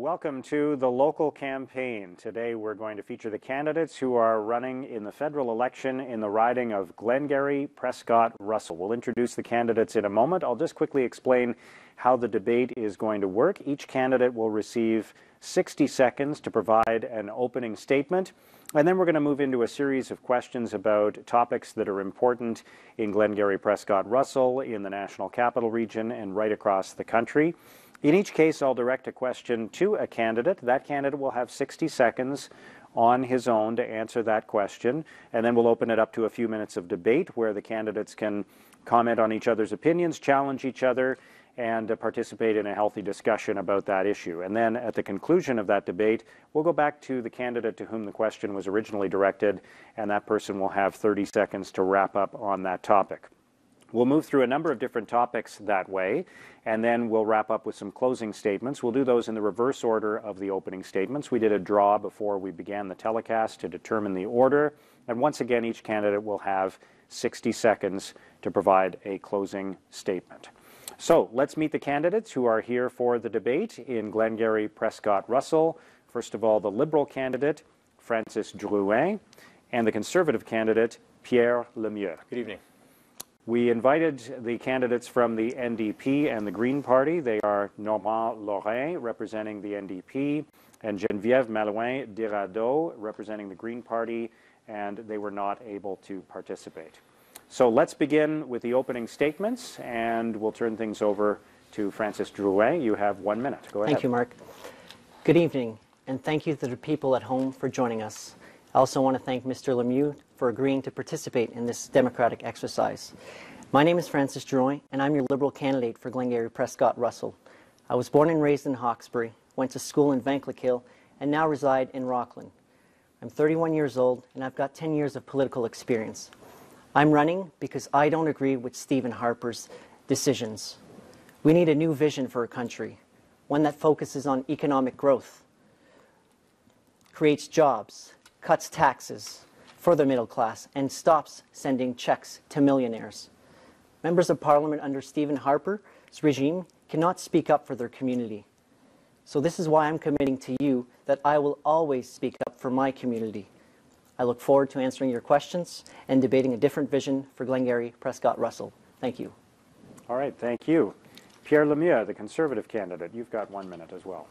welcome to the local campaign. Today we're going to feature the candidates who are running in the federal election in the riding of Glengarry-Prescott-Russell. We'll introduce the candidates in a moment. I'll just quickly explain how the debate is going to work. Each candidate will receive 60 seconds to provide an opening statement, and then we're going to move into a series of questions about topics that are important in Glengarry-Prescott-Russell, in the National Capital Region, and right across the country. In each case, I'll direct a question to a candidate. That candidate will have 60 seconds on his own to answer that question, and then we'll open it up to a few minutes of debate where the candidates can comment on each other's opinions, challenge each other, and participate in a healthy discussion about that issue. And then at the conclusion of that debate, we'll go back to the candidate to whom the question was originally directed, and that person will have 30 seconds to wrap up on that topic. We'll move through a number of different topics that way, and then we'll wrap up with some closing statements. We'll do those in the reverse order of the opening statements. We did a draw before we began the telecast to determine the order, and once again, each candidate will have 60 seconds to provide a closing statement. So let's meet the candidates who are here for the debate in Glengarry-Prescott-Russell. First of all, the Liberal candidate, Francis Drouin, and the Conservative candidate, Pierre Lemieux. Good evening. We invited the candidates from the NDP and the Green Party. They are Normand Lorrain, representing the NDP, and Geneviève Malouin-Diradeau, representing the Green Party, and they were not able to participate. So let's begin with the opening statements, and we'll turn things over to Francis Drouin. You have 1 minute. Go ahead. Thank you, Mark. Good evening, and thank you to the people at home for joining us. I also want to thank Mr. Lemieux for agreeing to participate in this democratic exercise. My name is Francis Drouin, and I'm your Liberal candidate for Glengarry-Prescott-Russell. I was born and raised in Hawkesbury, went to school in Vankleek, and now reside in Rockland. I'm 31 years old, and I've got 10 years of political experience. I'm running because I don't agree with Stephen Harper's decisions. We need a new vision for our country, one that focuses on economic growth, creates jobs, cuts taxes for the middle class, and stops sending checks to millionaires. Members of Parliament under Stephen Harper's regime cannot speak up for their community. So this is why I'm committing to you that I will always speak up for my community. I look forward to answering your questions and debating a different vision for Glengarry-Prescott-Russell. Thank you. All right, thank you. Pierre Lemieux, the Conservative candidate, you've got 1 minute as well.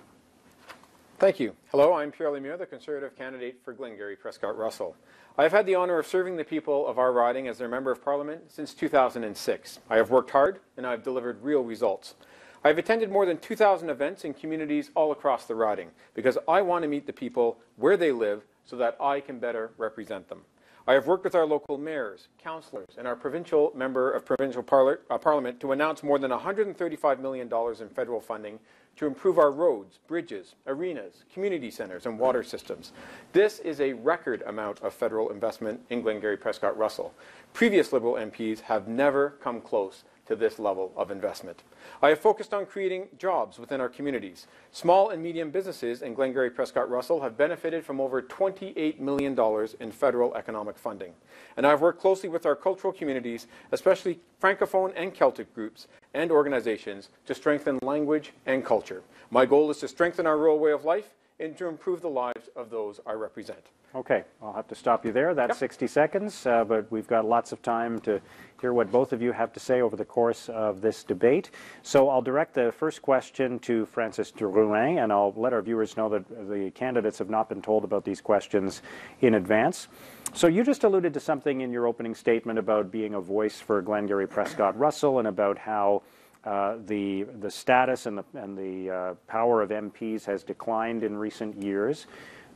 Thank you. Hello, I'm Pierre Lemieux, the Conservative candidate for Glengarry-Prescott-Russell. I have had the honour of serving the people of our riding as their Member of Parliament since 2006. I have worked hard and I've delivered real results. I have attended more than 2,000 events in communities all across the riding because I want to meet the people where they live so that I can better represent them. I have worked with our local mayors, councillors, and our provincial member of provincial parliament to announce more than $135 million in federal funding to improve our roads, bridges, arenas, community centres, and water systems. This is a record amount of federal investment in Glengarry-Prescott-Russell. Previous Liberal MPs have never come close to this level of investment. I have focused on creating jobs within our communities. Small and medium businesses in Glengarry-Prescott-Russell have benefited from over $28 million in federal economic funding. And I've worked closely with our cultural communities, especially Francophone and Celtic groups and organizations, to strengthen language and culture. My goal is to strengthen our rural way of life and to improve the lives of those I represent. Okay, I'll have to stop you there. That's 60 seconds, but we've got lots of time to hear what both of you have to say over the course of this debate. So I'll direct the first question to Francis Drouin, and I'll let our viewers know that the candidates have not been told about these questions in advance. So you just alluded to something in your opening statement about being a voice for Glengarry-Prescott-Russell and about how the status and the power of MPs has declined in recent years.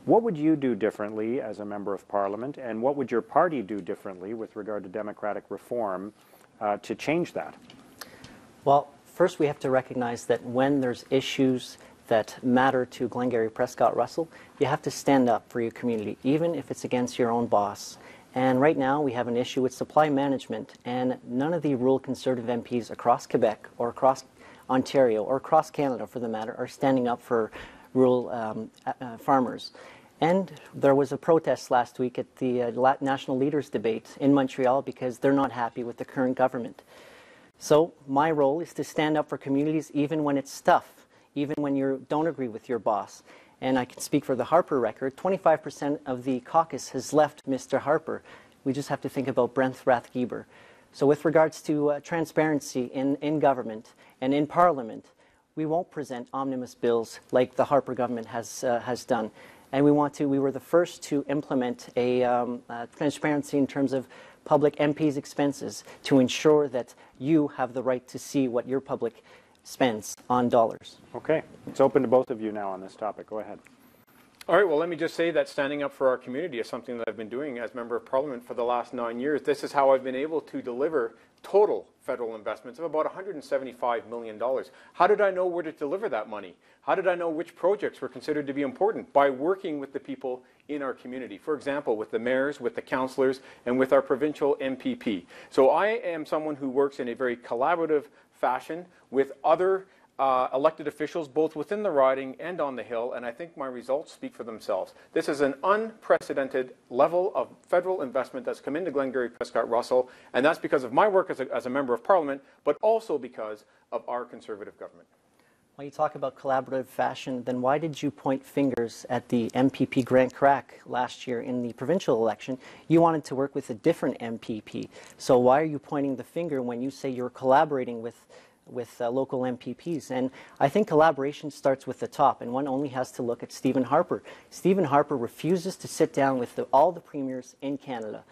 What would you do differently as a Member of Parliament, and what would your party do differently with regard to democratic reform to change that? Well, first we have to recognize that when there's issues that matter to Glengarry-Prescott-Russell, you have to stand up for your community, even if it's against your own boss. And right now we have an issue with supply management, and none of the rural Conservative MPs across Quebec or across Ontario or across Canada, for the matter, are standing up for rural farmers. And there was a protest last week at the National Leaders Debate in Montreal because they're not happy with the current government. So my role is to stand up for communities even when it's tough, even when you don't agree with your boss. And I can speak for the Harper record, 25% of the caucus has left Mr. Harper. We just have to think about Brent Rathgeber. So with regards to transparency in government and in Parliament, we won't present omnibus bills like the Harper government has done. And we were the first to implement a transparency in terms of public MPs' expenses to ensure that you have the right to see what your public spends on dollars. Okay. It's open to both of you now on this topic. Go ahead. All right, well, let me just say that standing up for our community is something that I've been doing as Member of Parliament for the last 9 years. This is how I've been able to deliver total federal investments of about $175 million. How did I know where to deliver that money? How did I know which projects were considered to be important? By working with the people in our community. For example, with the mayors, with the councillors, and with our provincial MPP. So I am someone who works in a very collaborative fashion with other elected officials, both within the riding and on the Hill, and I think my results speak for themselves. This is an unprecedented level of federal investment that's come into Glengarry-Prescott-Russell, and that's because of my work as a Member of Parliament, but also because of our Conservative government. When you talk about collaborative fashion, then why did you point fingers at the MPP Grant Crack last year in the provincial election? You wanted to work with a different MPP. So why are you pointing the finger when you say you're collaborating with local MPPs? And I think collaboration starts with the top, and one only has to look at Stephen Harper. Stephen Harper refuses to sit down with all the premiers in Canada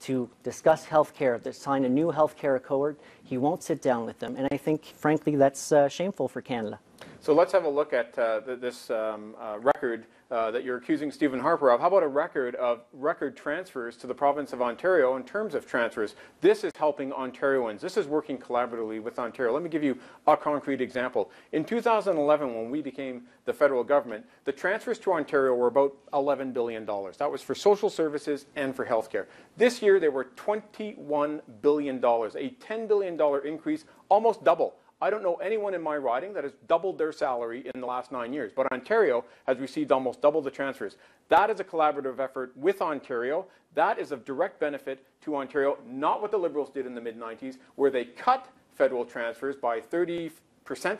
to discuss health care, to sign a new health care accord. He won't sit down with them, and I think, frankly, that's shameful for Canada. So let's have a look at this record that you're accusing Stephen Harper of. How about a record of record transfers to the province of Ontario in terms of transfers? This is helping Ontarians. This is working collaboratively with Ontario. Let me give you a concrete example. In 2011, when we became the federal government, the transfers to Ontario were about $11 billion. That was for social services and for health care. This year, they were $21 billion, a $10 billion increase, almost double. I don't know anyone in my riding that has doubled their salary in the last 9 years, but Ontario has received almost double the transfers. That is a collaborative effort with Ontario. That is of direct benefit to Ontario, not what the Liberals did in the mid-90s, where they cut federal transfers by 30%,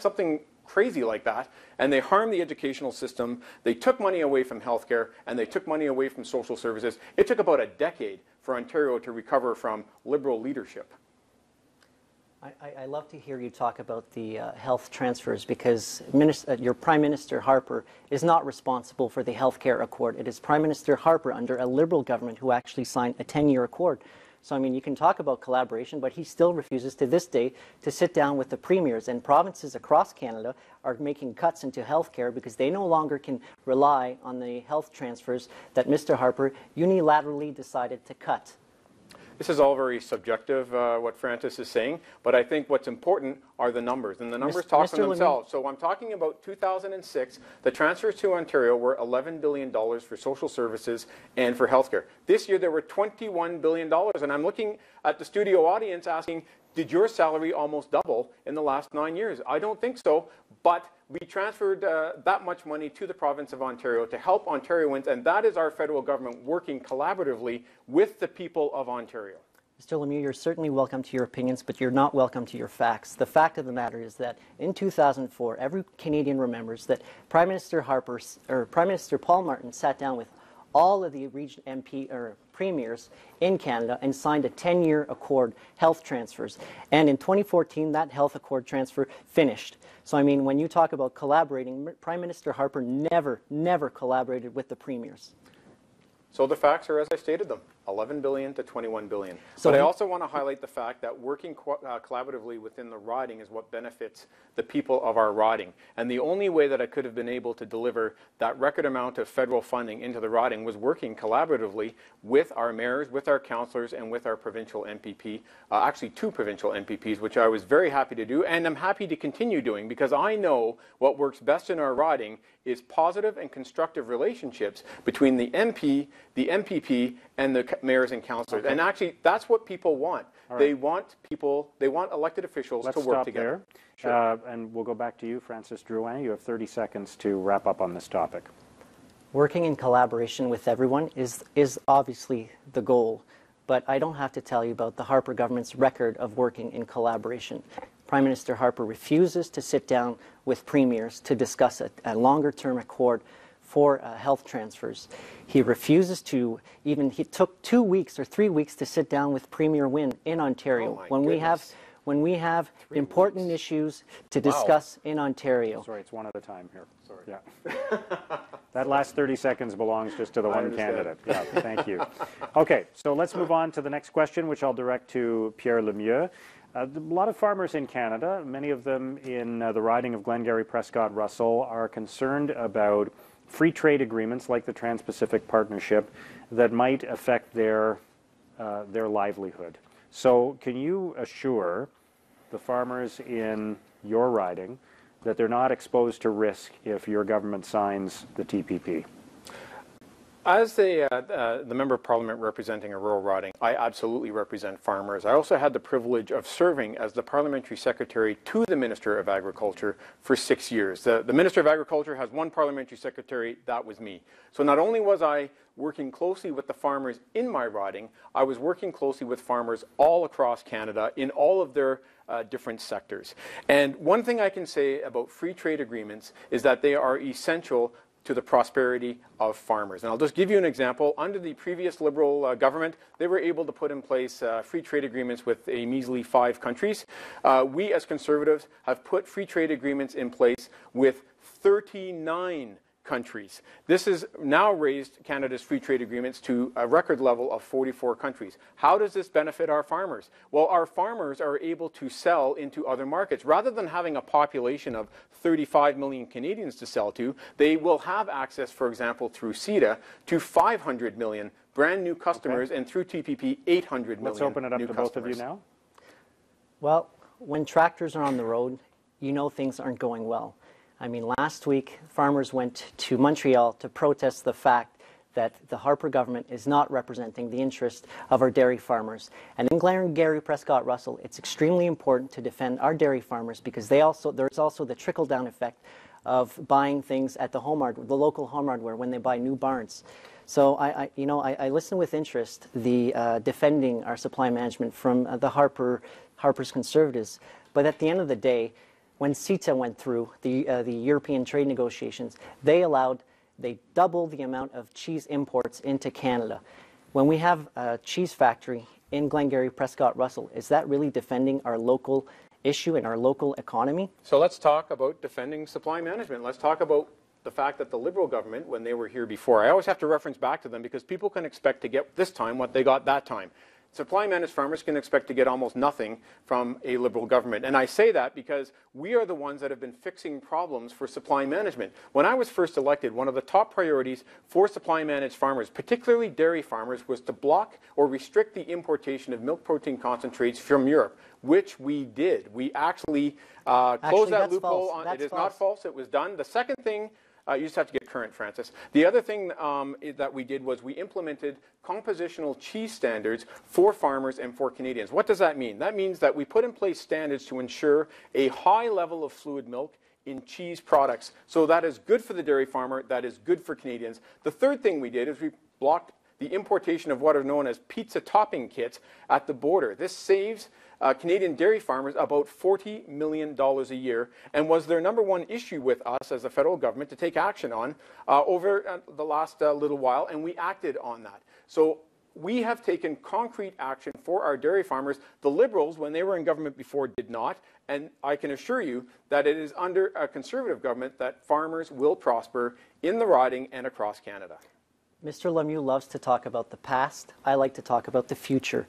something crazy like that, and they harmed the educational system. They took money away from healthcare, and they took money away from social services. It took about a decade for Ontario to recover from Liberal leadership. I love to hear you talk about the health transfers, because your Prime Minister Harper is not responsible for the health care accord. It is Prime Minister Harper under a Liberal government who actually signed a 10-year accord. So, I mean, you can talk about collaboration, but he still refuses to this day to sit down with the premiers. And provinces across Canada are making cuts into health care because they no longer can rely on the health transfers that Mr. Harper unilaterally decided to cut. This is all very subjective, what Francis is saying, but I think what's important are the numbers, and the numbers talk for themselves. So I'm talking about 2006. The transfers to Ontario were $11 billion for social services and for healthcare. This year there were $21 billion, and I'm looking at the studio audience asking, did your salary almost double in the last 9 years? I don't think so, but we transferred that much money to the province of Ontario to help Ontarians, and that is our federal government working collaboratively with the people of Ontario. Mr. Lemieux, you're certainly welcome to your opinions, but you're not welcome to your facts. The fact of the matter is that in 2004, every Canadian remembers that Prime Minister Paul Martin sat down with all of the region premiers in Canada and signed a 10-year accord, health transfers. And in 2014, that health accord transfer finished. So, I mean, when you talk about collaborating, Prime Minister Harper never collaborated with the premiers. So the facts are as I stated them, $11 billion to $21 billion. So but I also want to highlight the fact that working collaboratively within the riding is what benefits the people of our riding. And the only way that I could have been able to deliver that record amount of federal funding into the riding was working collaboratively with our mayors, with our councillors, and with our provincial MPP, actually 2 provincial MPPs, which I was very happy to do, and I'm happy to continue doing, because I know what works best in our riding is positive and constructive relationships between the MP, the MPP, and the mayors and councillors. Okay. And actually, that's what people want. Right. They want elected officials to work together. Sure. And we'll go back to you, Francis Drouin. You have 30 seconds to wrap up on this topic. Working in collaboration with everyone is obviously the goal, but I don't have to tell you about the Harper government's record of working in collaboration. Prime Minister Harper refuses to sit down with premiers to discuss a longer-term accord for health transfers. He refuses to even, he took 2 weeks or 3 weeks to sit down with Premier Wynne in Ontario when we have important issues to discuss in Ontario. Sorry, it's one at a time here. Sorry. Yeah. That last 30 seconds belongs just to the one candidate. Yeah, thank you. Okay, so let's move on to the next question, which I'll direct to Pierre Lemieux. A lot of farmers in Canada, many of them in the riding of Glengarry-Prescott-Russell, are concerned about free trade agreements like the Trans-Pacific Partnership that might affect their livelihood. So can you assure the farmers in your riding that they're not exposed to risk if your government signs the TPP? As the Member of Parliament representing a rural riding, I absolutely represent farmers. I also had the privilege of serving as the Parliamentary Secretary to the Minister of Agriculture for 6 years. The Minister of Agriculture has one Parliamentary Secretary, that was me. So not only was I working closely with the farmers in my riding, I was working closely with farmers all across Canada in all of their different sectors. And one thing I can say about free trade agreements is that they are essential to the prosperity of farmers. And I'll just give you an example. Under the previous Liberal government, they were able to put in place free trade agreements with a measly 5 countries. We as Conservatives have put free trade agreements in place with 39 countries. This has now raised Canada's free trade agreements to a record level of 44 countries. How does this benefit our farmers? Well, our farmers are able to sell into other markets. Rather than having a population of 35 million Canadians to sell to, they will have access, for example, through CETA, to 500 million brand new customers, and through TPP, 800 million. Let's open it up to customers. both of you now. Well, when tractors are on the road, you know things aren't going well. I mean, last week, farmers went to Montreal to protest the fact that the Harper government is not representing the interest of our dairy farmers. And in Glengarry-Prescott-Russell, it's extremely important to defend our dairy farmers because there's also the trickle-down effect of buying things at the local home hardware when they buy new barns. So I listen with interest the defending our supply management from the Harper's Conservatives. But at the end of the day, when CETA went through the European trade negotiations, they doubled the amount of cheese imports into Canada. When we have a cheese factory in Glengarry-Prescott-Russell, is that really defending our local issue and our local economy? So let's talk about defending supply management. Let's talk about the fact that the Liberal government, when they were here before, I always have to reference back to them because people can expect to get this time what they got that time. Supply managed farmers can expect to get almost nothing from a Liberal government. And I say that because we are the ones that have been fixing problems for supply management. When I was first elected, one of the top priorities for supply managed farmers, particularly dairy farmers, was to block or restrict the importation of milk protein concentrates from Europe, which we did. We actually closed that loophole. It is not false. It was done. The second thing, you just have to get current, Francis. The other thing that we did was we implemented compositional cheese standards for farmers and for Canadians. What does that mean? That means that we put in place standards to ensure a high level of fluid milk in cheese products. So that is good for the dairy farmer, that is good for Canadians. The third thing we did is we blocked the importation of what are known as pizza topping kits at the border. This saves Canadian dairy farmers about $40 million a year and was their #1 issue with us as a federal government to take action on over the last little while, and we acted on that. So we have taken concrete action for our dairy farmers. The Liberals, when they were in government before, did not, and I can assure you that it is under a Conservative government that farmers will prosper in the riding and across Canada. Mr. Lemieux loves to talk about the past. I like to talk about the future.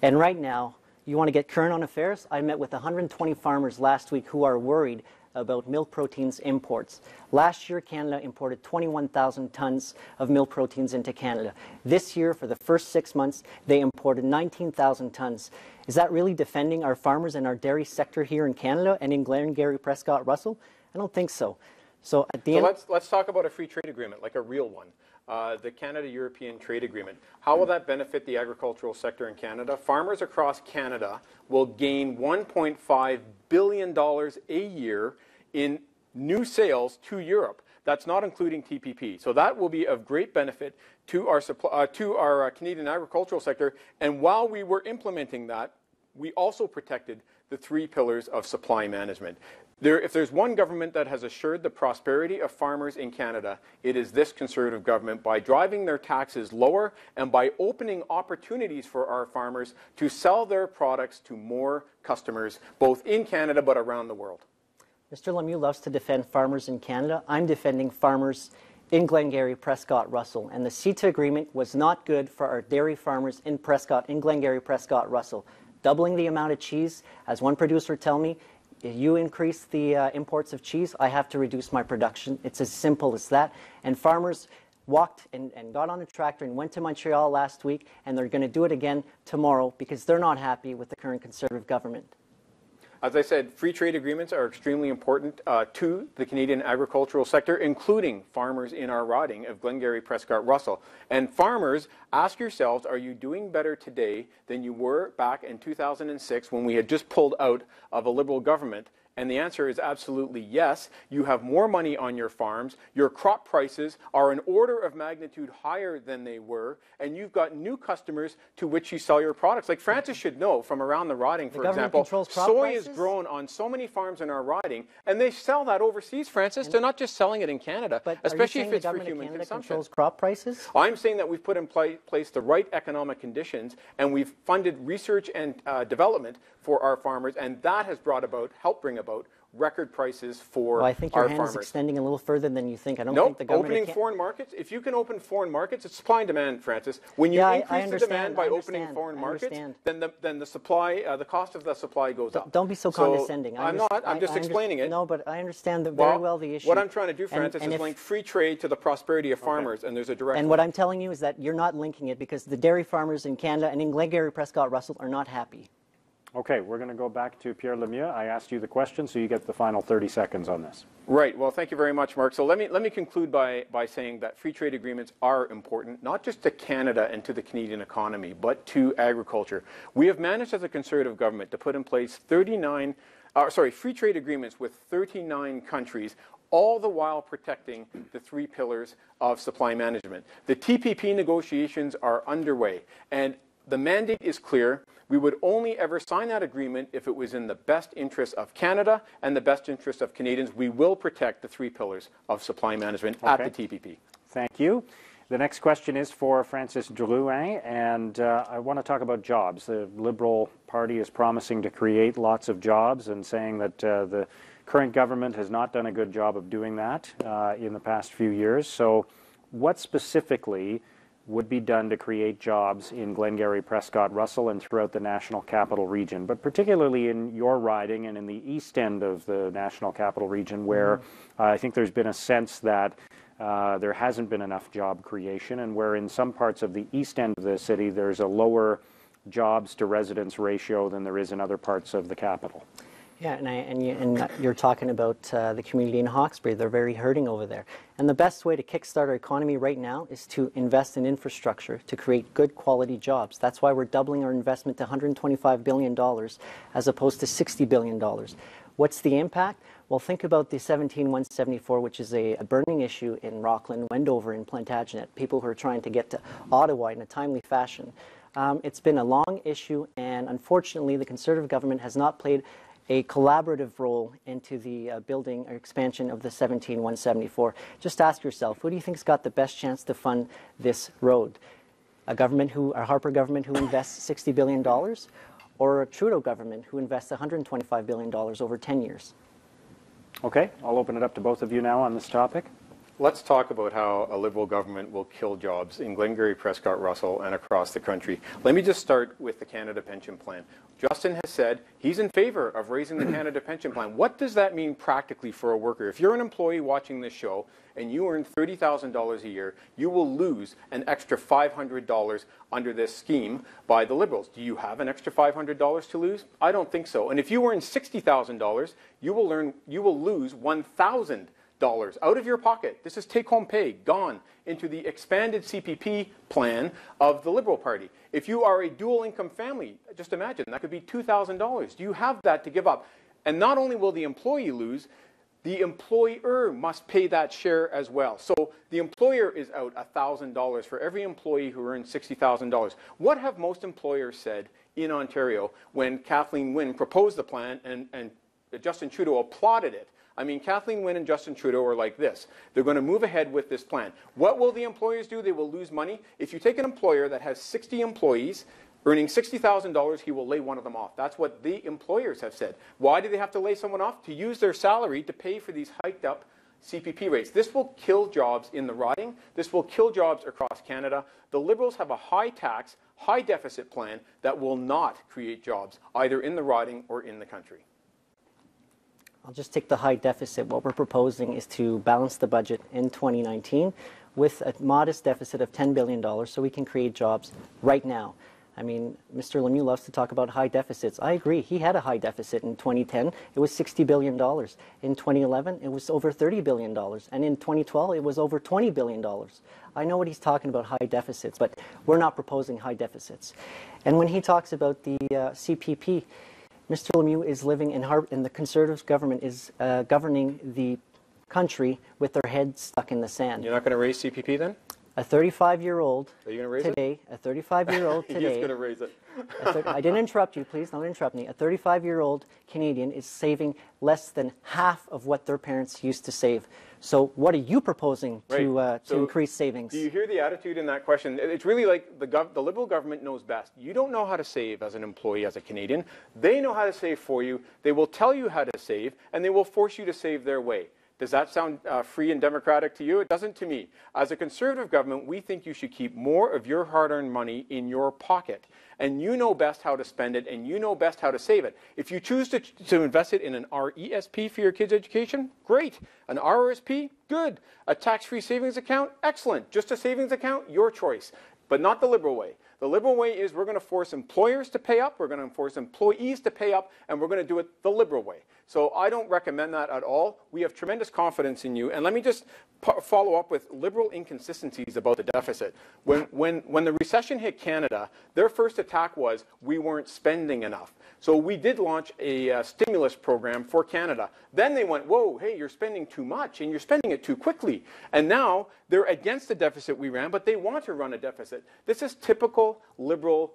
And right now, you want to get current on affairs? I met with 120 farmers last week who are worried about milk proteins imports. Last year, Canada imported 21,000 tons of milk proteins into Canada. This year, for the first 6 months, they imported 19,000 tons. Is that really defending our farmers and our dairy sector here in Canada and in Glengarry-Prescott-Russell? I don't think so. So at the end, let's talk about a free trade agreement, like a real one. The Canada-European Trade Agreement. How will that benefit the agricultural sector in Canada? Farmers across Canada will gain $1.5 billion a year in new sales to Europe. That's not including TPP. So that will be of great benefit to our Canadian agricultural sector. And while we were implementing that, we also protected the three pillars of supply management. If there's one government that has assured the prosperity of farmers in Canada, it is this Conservative government, by driving their taxes lower and by opening opportunities for our farmers to sell their products to more customers, both in Canada but around the world. Mr. Lemieux loves to defend farmers in Canada. I'm defending farmers in Glengarry-Prescott-Russell, and the CETA agreement was not good for our dairy farmers in Glengarry-Prescott-Russell. Doubling the amount of cheese, as one producer told me, if you increase the imports of cheese, I have to reduce my production. It's as simple as that. And farmers walked and got on a tractor and went to Montreal last week, and they're going to do it again tomorrow because they're not happy with the current Conservative government. As I said, free trade agreements are extremely important to the Canadian agricultural sector, including farmers in our riding of Glengarry-Prescott-Russell. And farmers, ask yourselves, are you doing better today than you were back in 2006 when we had just pulled out of a Liberal government? And the answer is absolutely yes. You have more money on your farms, your crop prices are an order of magnitude higher than they were, and you've got new customers to which you sell your products. Like Francis should know from around the riding, for example, soy is grown on so many farms in our riding, and they sell that overseas, Francis. They're not just selling it in Canada, but especially if it's for human consumption. consumption. Controls crop prices? I'm saying that we've put in place the right economic conditions, and we've funded research and development for our farmers, and that has helped bring about record prices for our farmers. Well, I think your hand is extending a little further than you think. I don't think the government... Opening foreign markets. If you can open foreign markets, it's supply and demand, Francis. When you increase the demand by opening foreign markets, then the supply, the cost of the supply goes up. Don't be so condescending. I'm not. I'm just explaining it. No, but I understand very well the issue. What I'm trying to do, Francis, is link free trade to the prosperity of farmers, and there's a direct. And what I'm telling you is that you're not linking it because the dairy farmers in Canada and in Glengarry-Prescott-Russell are not happy. Okay, we're going to go back to Pierre Lemieux. I asked you the question, so you get the final 30 seconds on this. Right. Well, thank you very much, Mark. So let me conclude by saying that free trade agreements are important, not just to Canada and to the Canadian economy, but to agriculture. We have managed as a Conservative government to put in place free trade agreements with 39 countries, all the while protecting the three pillars of supply management. The TPP negotiations are underway, and the mandate is clear. We would only ever sign that agreement if it was in the best interest of Canada and the best interest of Canadians. We will protect the three pillars of supply management at the TPP. Thank you. The next question is for Francis Drouin, and I want to talk about jobs. The Liberal Party is promising to create lots of jobs and saying that the current government has not done a good job of doing that in the past few years. So what specifically would be done to create jobs in Glengarry-Prescott-Russell and throughout the National Capital Region, but particularly in your riding and in the east end of the National Capital Region, where I think there's been a sense that there hasn't been enough job creation, and where in some parts of the east end of the city there's a lower jobs to residents ratio than there is in other parts of the capital. Yeah, and you're talking about the community in Hawkesbury. They're very hurting over there. And the best way to kickstart our economy right now is to invest in infrastructure to create good quality jobs. That's why we're doubling our investment to $125 billion as opposed to $60 billion. What's the impact? Well, think about the 17174, which is a burning issue in Rockland, Wendover, and Plantagenet, people who are trying to get to Ottawa in a timely fashion. It's been a long issue, and unfortunately the Conservative government has not played a collaborative role into the building or expansion of the 17174. Just ask yourself, who do you think's got the best chance to fund this road? A Harper government who invests $60 billion, or a Trudeau government who invests $125 billion over 10 years? Okay, I'll open it up to both of you now on this topic. Let's talk about how a Liberal government will kill jobs in Glengarry-Prescott-Russell and across the country. Let me just start with the Canada Pension Plan. Justin has said he's in favor of raising the Canada Pension Plan. What does that mean practically for a worker? If you're an employee watching this show and you earn $30,000 a year, you will lose an extra $500 under this scheme by the Liberals. Do you have an extra $500 to lose? I don't think so. And if you earn $60,000, you will lose $1,000 out of your pocket. This is take-home pay, gone into the expanded CPP plan of the Liberal Party. If you are a dual-income family, just imagine, that could be $2,000. Do you have that to give up? And not only will the employee lose, the employer must pay that share as well. So the employer is out $1,000 for every employee who earns $60,000. What have most employers said in Ontario when Kathleen Wynne proposed the plan and Justin Trudeau applauded it? I mean, Kathleen Wynne and Justin Trudeau are like this. They're going to move ahead with this plan. What will the employers do? They will lose money. If you take an employer that has 60 employees, earning $60,000, he will lay one of them off. That's what the employers have said. Why do they have to lay someone off? To use their salary to pay for these hiked up CPP rates. This will kill jobs in the riding. This will kill jobs across Canada. The Liberals have a high tax, high deficit plan that will not create jobs, either in the riding or in the country. I'll just take the high deficit. What we're proposing is to balance the budget in 2019 with a modest deficit of $10 billion so we can create jobs right now. I mean, Mr. Lemieux loves to talk about high deficits. I agree. He had a high deficit in 2010. It was $60 billion. In 2011, it was over $30 billion. And in 2012, it was over $20 billion. I know what he's talking about, high deficits, but we're not proposing high deficits. And when he talks about the CPP, Mr. Lemieux is living in the Conservative government is governing the country with their head stuck in the sand. You're not going to raise CPP then? A 35-year-old Are you going to raise today, it? A 35-year-old today. He's going to raise it. I didn't interrupt you, please. Don't interrupt me. A 35-year-old Canadian is saving less than half of what their parents used to save. So what are you proposing to increase savings? Do you hear the attitude in that question? It's really like the Liberal government knows best. You don't know how to save as an employee, as a Canadian. They know how to save for you. They will tell you how to save, and they will force you to save their way. Does that sound free and democratic to you? It doesn't to me. As a Conservative government, we think you should keep more of your hard-earned money in your pocket. And you know best how to spend it, and you know best how to save it. If you choose to invest it in an RESP for your kids' education, great. An RRSP, good. A tax-free savings account, excellent. Just a savings account, your choice. But not the Liberal way. The Liberal way is we're going to force employers to pay up, we're going to force employees to pay up, and we're going to do it the Liberal way. So I don't recommend that at all. We have tremendous confidence in you. And let me just follow up with Liberal inconsistencies about the deficit. When the recession hit Canada, their first attack was we weren't spending enough. So we did launch a stimulus program for Canada. Then they went, whoa, hey, you're spending too much and you're spending it too quickly. And now they're against the deficit we ran, but they want to run a deficit. This is typical Liberal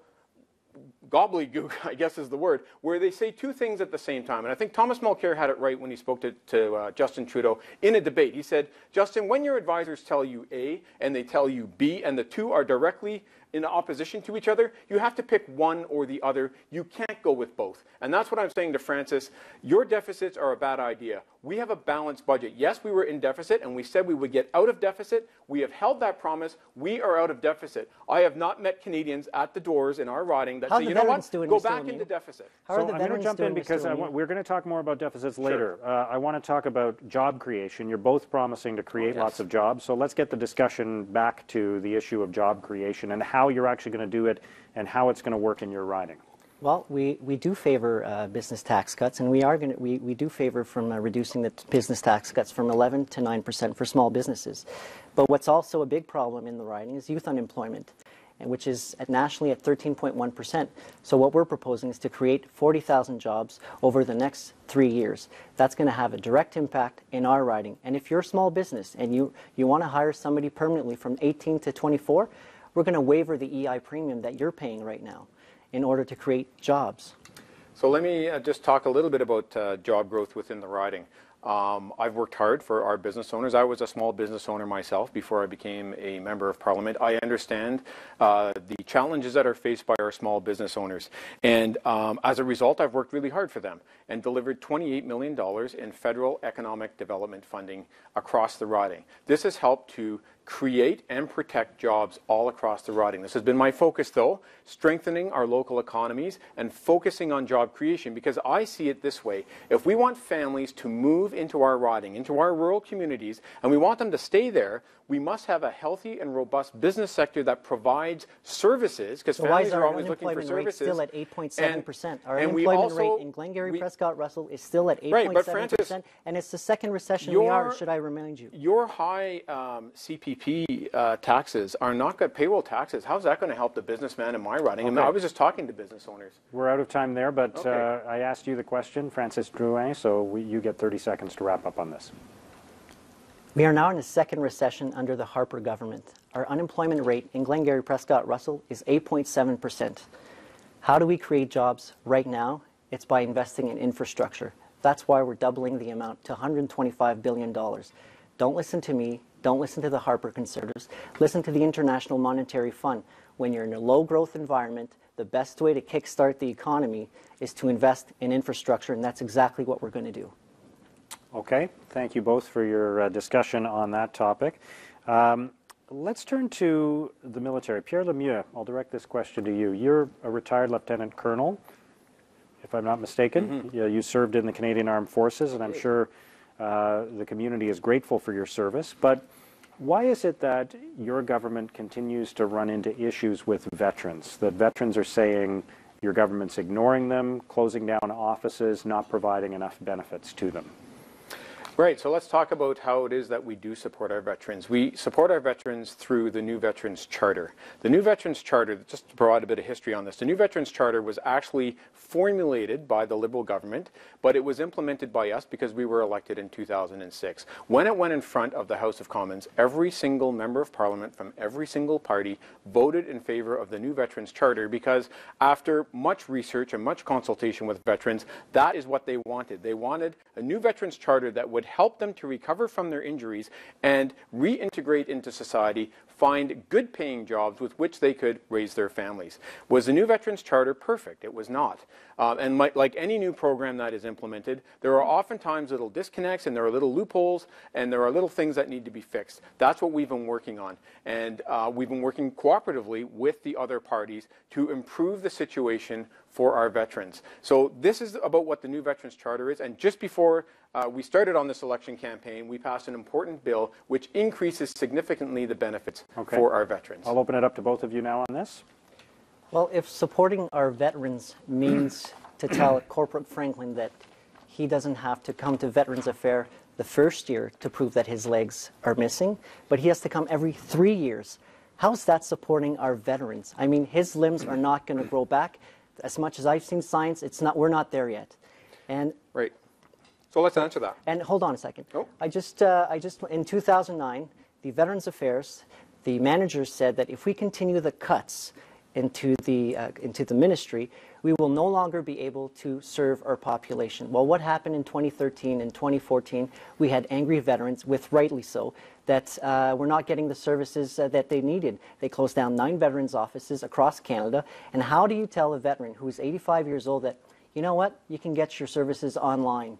gobbledygook, I guess is the word, where they say two things at the same time. And I think Thomas Mulcair had it right when he spoke to Justin Trudeau in a debate. He said, Justin, when your advisors tell you A and they tell you B and the two are directly in opposition to each other, you have to pick one or the other. You can't go with both. And that's what I'm saying to Francis. Your deficits are a bad idea. We have a balanced budget. Yes, we were in deficit, and we said we would get out of deficit. We have held that promise. We are out of deficit. I have not met Canadians at the doors in our riding that say, you know what, go back into deficit. How are the I'm going to jump in because we're going to talk more about deficits later. Sure. I want to talk about job creation. You're both promising to create lots of jobs. So let's get the discussion back to the issue of job creation and how you're actually going to do it and how it's going to work in your riding. Well, we do favor business tax cuts, and we do favor from reducing the business tax cuts from 11 to 9% for small businesses. But what's also a big problem in the riding is youth unemployment, which is nationally at 13.1%. So what we're proposing is to create 40,000 jobs over the next 3 years. That's going to have a direct impact in our riding. And if you're a small business and you want to hire somebody permanently from 18 to 24, we're going to waiver the EI premium that you're paying right now in order to create jobs. So let me just talk a little bit about job growth within the riding. I've worked hard for our business owners. I was a small business owner myself before I became a member of Parliament. I understand the challenges that are faced by our small business owners. And as a result, I've worked really hard for them and delivered $28 million in federal economic development funding across the riding. This has helped to create and protect jobs all across the riding. This has been my focus, though, strengthening our local economies and focusing on job creation, because I see it this way. If we want families to move into our riding, into our rural communities, and we want them to stay there, we must have a healthy and robust business sector that provides services, because So why families is are our always looking for unemployment rate services. still at 8.7%? Our and we unemployment also- rate in Glengarry-Prescott-Russell is still at 8.7%, Right, but Francis, and it's the second recession we are, should I remind you. Your high CPP taxes are not good payroll taxes. How's that going to help the businessman in my riding? Okay. I was just talking to business owners. We're out of time there, but Okay. I asked you the question, Francis Drouin, so you get 30 seconds to wrap up on this. We are now in a second recession under the Harper government. Our unemployment rate in Glengarry-Prescott-Russell is 8.7%. How do we create jobs right now? It's by investing in infrastructure. That's why we're doubling the amount to $125 billion. Don't listen to me. Don't listen to the Harper Conservatives. Listen to the International Monetary Fund. When you're in a low-growth environment, the best way to kickstart the economy is to invest in infrastructure, and that's exactly what we're going to do. Okay, thank you both for your discussion on that topic. Let's turn to the military. Pierre Lemieux, I'll direct this question to you. You're a retired lieutenant colonel, if I'm not mistaken. Mm-hmm. You served in the Canadian Armed Forces, and I'm sure the community is grateful for your service. But why is it that your government continues to run into issues with veterans? That veterans are saying your government's ignoring them, closing down offices, not providing enough benefits to them? Right, so let's talk about how it is that we do support our veterans. We support our veterans through the new Veterans Charter. The new Veterans Charter, just to provide a bit of history on this, the new Veterans Charter was actually formulated by the Liberal government, but it was implemented by us because we were elected in 2006. When it went in front of the House of Commons, every single member of Parliament from every single party voted in favor of the new Veterans Charter because after much research and much consultation with veterans, that is what they wanted. They wanted a new Veterans Charter that would help them to recover from their injuries and reintegrate into society, find good paying jobs with which they could raise their families. Was the new Veterans Charter perfect? It was not. And like any new program that is implemented, there are oftentimes little disconnects and there are little loopholes and there are little things that need to be fixed. That's what we've been working on. And we've been working cooperatively with the other parties to improve the situation for our veterans. So this is about what the new Veterans Charter is. And just before we started on this election campaign, we passed an important bill which increases significantly the benefits for our veterans. I'll open it up to both of you now on this. Well, if supporting our veterans means to tell Corporal Franklin that he doesn't have to come to Veterans Affairs the first year to prove that his legs are missing, but he has to come every 3 years, how's that supporting our veterans? I mean, his limbs are not going to grow back. As much as I've seen science, we're not there yet. And right. So let's answer that. And hold on a second. Oh. I just in 2009, the Veterans Affairs, the managers said that if we continue the cuts into the ministry, we will no longer be able to serve our population. Well, what happened in 2013 and 2014? We had angry veterans, with rightly so, that were not getting the services that they needed. They closed down 9 veterans offices across Canada. And how do you tell a veteran who is 85 years old that, you know what, you can get your services online?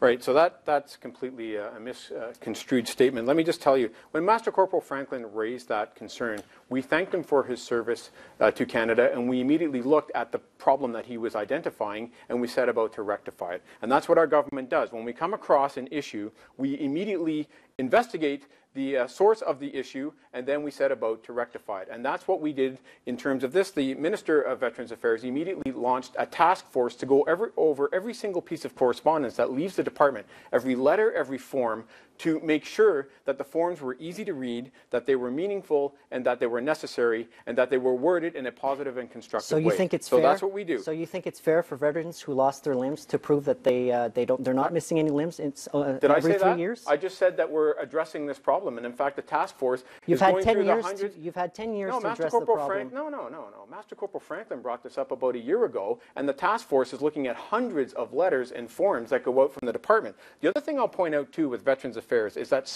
Right, so that's completely a misconstrued statement. Let me just tell you, when Master Corporal Franklin raised that concern, we thanked him for his service to Canada, and we immediately looked at the problem that he was identifying, and we set about to rectify it. And that's what our government does. When we come across an issue, we immediately investigate the source of the issue, and then we set about to rectify it. And that's what we did in terms of this. The Minister of Veterans Affairs immediately launched a task force to go over every single piece of correspondence that leaves the department, every letter, every form, to make sure that the forms were easy to read, that they were meaningful, and that they were necessary, and that they were worded in a positive and constructive way. So you think it's fair? So that's what we do. So you think it's fair for veterans who lost their limbs to prove that they're not missing any limbs every 3 years? I just said that we're addressing this problem, and in fact, the task force You've is had going 10 through years. the hundreds. You've had 10 years No, to Master address Corporal the problem. No. Master Corporal Franklin brought this up about a year ago, and the task force is looking at hundreds of letters and forms that go out from the department. The other thing I'll point out too with Veterans Affairs is that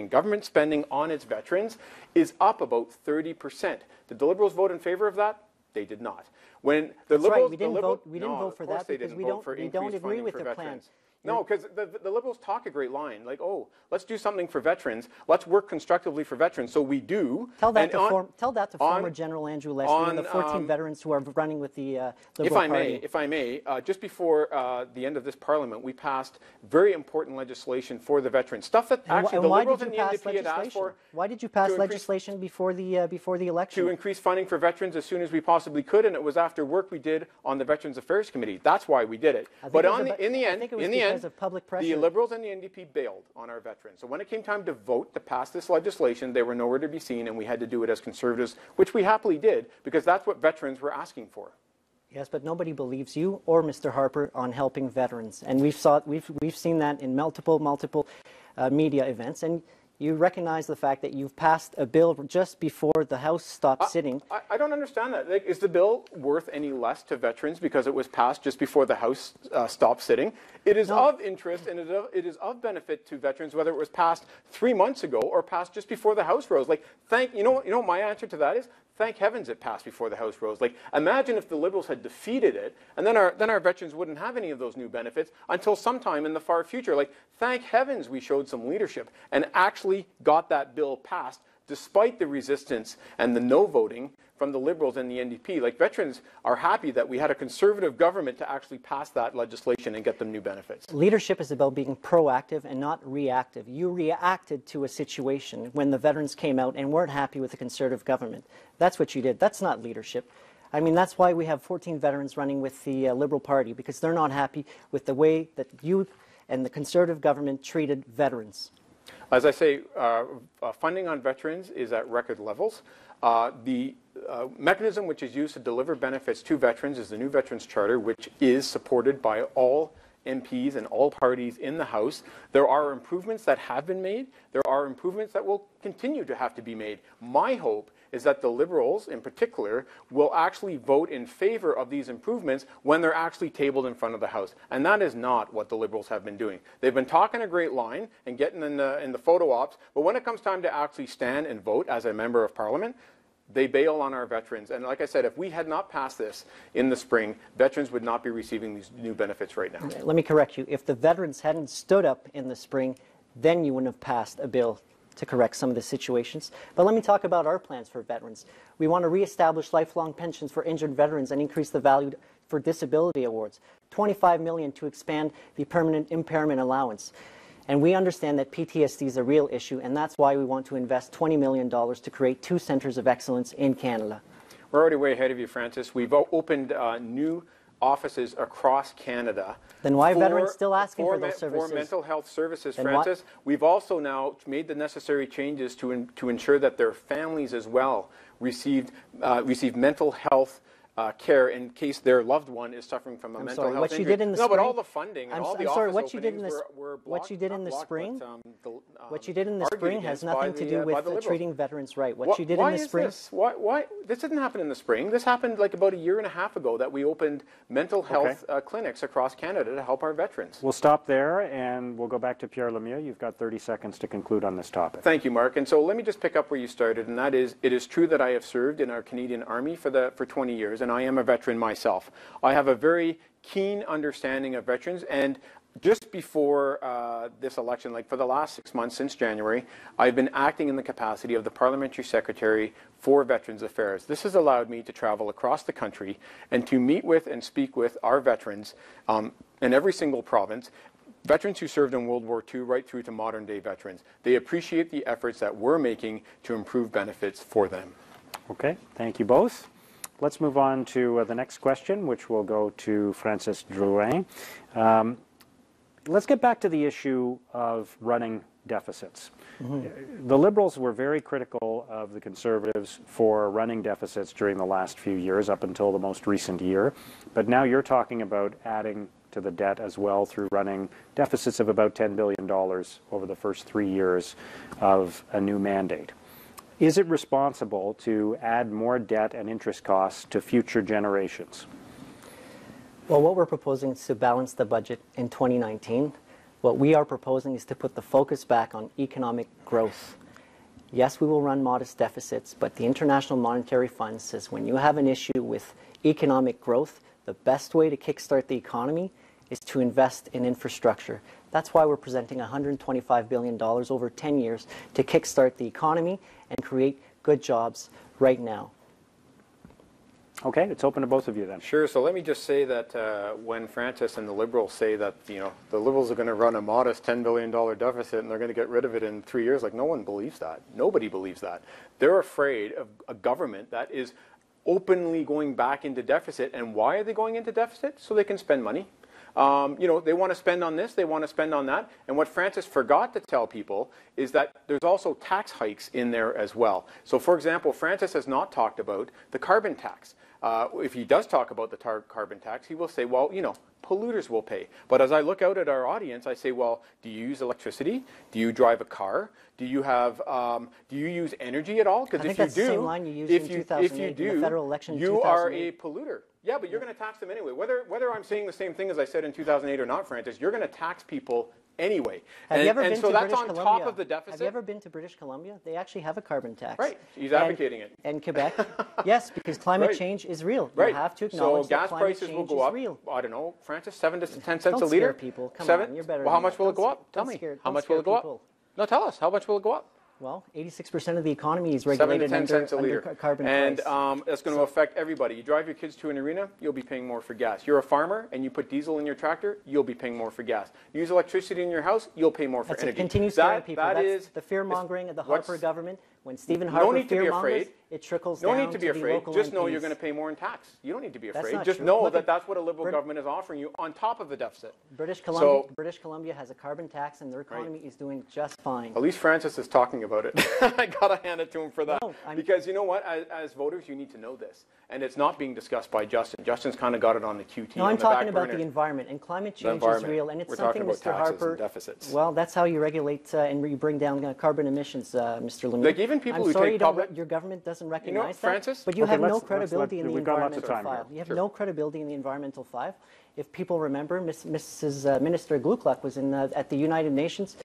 government spending on its veterans is up about 30%. Did the Liberals vote in favor of that? They did not. When the That's Liberals, right. We didn't vote for that because we don't increased agree funding with for their plan. veterans. No, because the Liberals talk a great line, like, oh, let's do something for veterans. Let's work constructively for veterans. So we do. Tell that to former General Andrew Leslie and the 14 veterans who are running with the Liberal Party. If I may, just before the end of this Parliament, we passed very important legislation for the veterans. Stuff that actually the Liberals and the NDP had asked for. Why did you pass legislation before the election? To increase funding for veterans as soon as we possibly could, and it was after work we did on the Veterans Affairs Committee. That's why we did it. But in the end, of public pressure. The Liberals and the NDP bailed on our veterans. So when it came time to vote to pass this legislation, they were nowhere to be seen, and we had to do it as Conservatives, which we happily did, because that's what veterans were asking for. Yes, but nobody believes you or Mr. Harper on helping veterans, and we've seen that in multiple media events. And you recognize the fact that you've passed a bill just before the House stopped sitting. I don't understand that. Like, is the bill worth any less to veterans because it was passed just before the House stopped sitting? It is of interest and it is of benefit to veterans whether it was passed 3 months ago or passed just before the House rose. Like, you know what my answer to that is? Thank heavens it passed before the House rose. Like, imagine if the Liberals had defeated it, and then our veterans wouldn't have any of those new benefits until sometime in the far future. Like, thank heavens we showed some leadership and actually got that bill passed despite the resistance and the no voting from the Liberals and the NDP. Like, veterans are happy that we had a Conservative government to actually pass that legislation and get them new benefits. Leadership is about being proactive and not reactive. You reacted to a situation when the veterans came out and weren't happy with the Conservative government. That's what you did. That's not leadership. I mean, that's why we have 14 veterans running with the Liberal Party, because they're not happy with the way that you and the Conservative government treated veterans. As I say, funding on veterans is at record levels. The mechanism which is used to deliver benefits to veterans is the new Veterans Charter, which is supported by all MPs and all parties in the House. There are improvements that have been made. There are improvements that will continue to have to be made. My hope is that the Liberals, in particular, will actually vote in favor of these improvements when they're actually tabled in front of the House. And that is not what the Liberals have been doing. They've been talking a great line and getting in the photo ops, but when it comes time to actually stand and vote as a member of Parliament, they bail on our veterans. And like I said, if we had not passed this in the spring, veterans would not be receiving these new benefits right now. Let me correct you. If the veterans hadn't stood up in the spring, then you wouldn't have passed a bill to correct some of the situations. But let me talk about our plans for veterans. We want to reestablish lifelong pensions for injured veterans and increase the value for disability awards. $25 million to expand the permanent impairment allowance. And we understand that PTSD is a real issue, and that's why we want to invest $20 million to create 2 centers of excellence in Canada. We're already way ahead of you, Francis. We've opened new offices across Canada. Then why are veterans still asking for those services? For mental health services, Francis. We've also now made the necessary changes to ensure that their families as well receive mental health care in case their loved one is suffering from a mental health what injury. You did in the no, spring, but all the funding and all the office what you did in openings were blocked. What you did in the spring, what you did in the spring has nothing to do with treating veterans right. What you did in the spring. Why this didn't happen in the spring? This happened like about a year and a half ago that we opened mental health clinics across Canada to help our veterans. We'll stop there and we'll go back to Pierre Lemieux. You've got 30 seconds to conclude on this topic. Thank you, Mark. And so let me just pick up where you started, and that is, it is true that I have served in our Canadian Army for 20 years, and I am a veteran myself. I have a very keen understanding of veterans, and just before this election, like for the last 6 months since January, I've been acting in the capacity of the Parliamentary Secretary for Veterans Affairs. This has allowed me to travel across the country and to meet with and speak with our veterans in every single province. Veterans who served in World War II right through to modern day veterans. They appreciate the efforts that we're making to improve benefits for them. Okay, thank you both. Let's move on to the next question, which will go to Francis Drouin. Let's get back to the issue of running deficits. The Liberals were very critical of the Conservatives for running deficits during the last few years, up until the most recent year. But now you're talking about adding to the debt as well through running deficits of about $10 billion over the first 3 years of a new mandate. Is it responsible to add more debt and interest costs to future generations? Well, what we're proposing is to balance the budget in 2019. What we are proposing is to put the focus back on economic growth. Yes, we will run modest deficits, but the International Monetary Fund says when you have an issue with economic growth, the best way to kickstart the economy is to invest in infrastructure. That's why we're presenting $125 billion over 10 years to kickstart the economy and create good jobs right now. Okay, it's open to both of you then. Sure. So let me just say that when Francis and the Liberals say that the Liberals are going to run a modest $10 billion deficit and they're going to get rid of it in 3 years, like no one believes that. Nobody believes that. They're afraid of a government that is openly going back into deficit. And why are they going into deficit? So they can spend money. They want to spend on this, they want to spend on that. And what Francis forgot to tell people is that there's also tax hikes in there as well. So for example, Francis has not talked about the carbon tax. If he does talk about the carbon tax, he will say, well, polluters will pay. But as I look out at our audience, I say, well, do you use electricity? Do you drive a car? Do you use energy at all? Because if you do, the same line you used in 2008 in the federal election. You are a polluter. Yeah, but you're going to tax them anyway. Whether I'm saying the same thing as I said in 2008 or not, Francis, you're going to tax people anyway. Have you ever been to British that's on Columbia? Top of the deficit. Have you ever been to British Columbia? They actually have a carbon tax. Right. He's advocating it. And Quebec, yes, because climate change is real. Right. You have to acknowledge that climate change will go up. Real. I don't know, Francis, 7 to 10 cents a Don't liter. Scare people. Come 7? on, you're better. Well, how much will it go up? Tell me. How much will it go up? No, tell us. How much will it go up? Well, 86% of the economy is regulated 7 to 10 cents a liter. Carbon and price. That's going to affect everybody. You drive your kids to an arena, you'll be paying more for gas. You're a farmer and you put diesel in your tractor, you'll be paying more for gas. You use electricity in your house, you'll pay more for energy. It continues scaring people. That's the fear-mongering of the Harper government. When Stephen Harper fear-mongers, it trickles down to the local MPs. No need to be afraid. Just know you're going to pay more in tax. You don't need to be afraid. Just true. know that that's what a Liberal government is offering you on top of the deficit. British Columbia has a carbon tax and their economy is doing just fine. At least Francis is talking about it. I got to hand it to him for that. No, because you know what? As voters, you need to know this. And it's not being discussed by Justin. Justin's kind of got it on the QT. No, I'm talking about the environment. And climate change is real. And it's something, Mr. Harper. Deficits. Well, that's how you regulate and you bring down carbon emissions, Mr. Lemieux. Like even people who take public... Your government doesn't recognize Francis? that. But you have no credibility in the environmental file. You have no credibility in the environmental file. If people remember, Mrs. Minister Gluckluck was at the United Nations.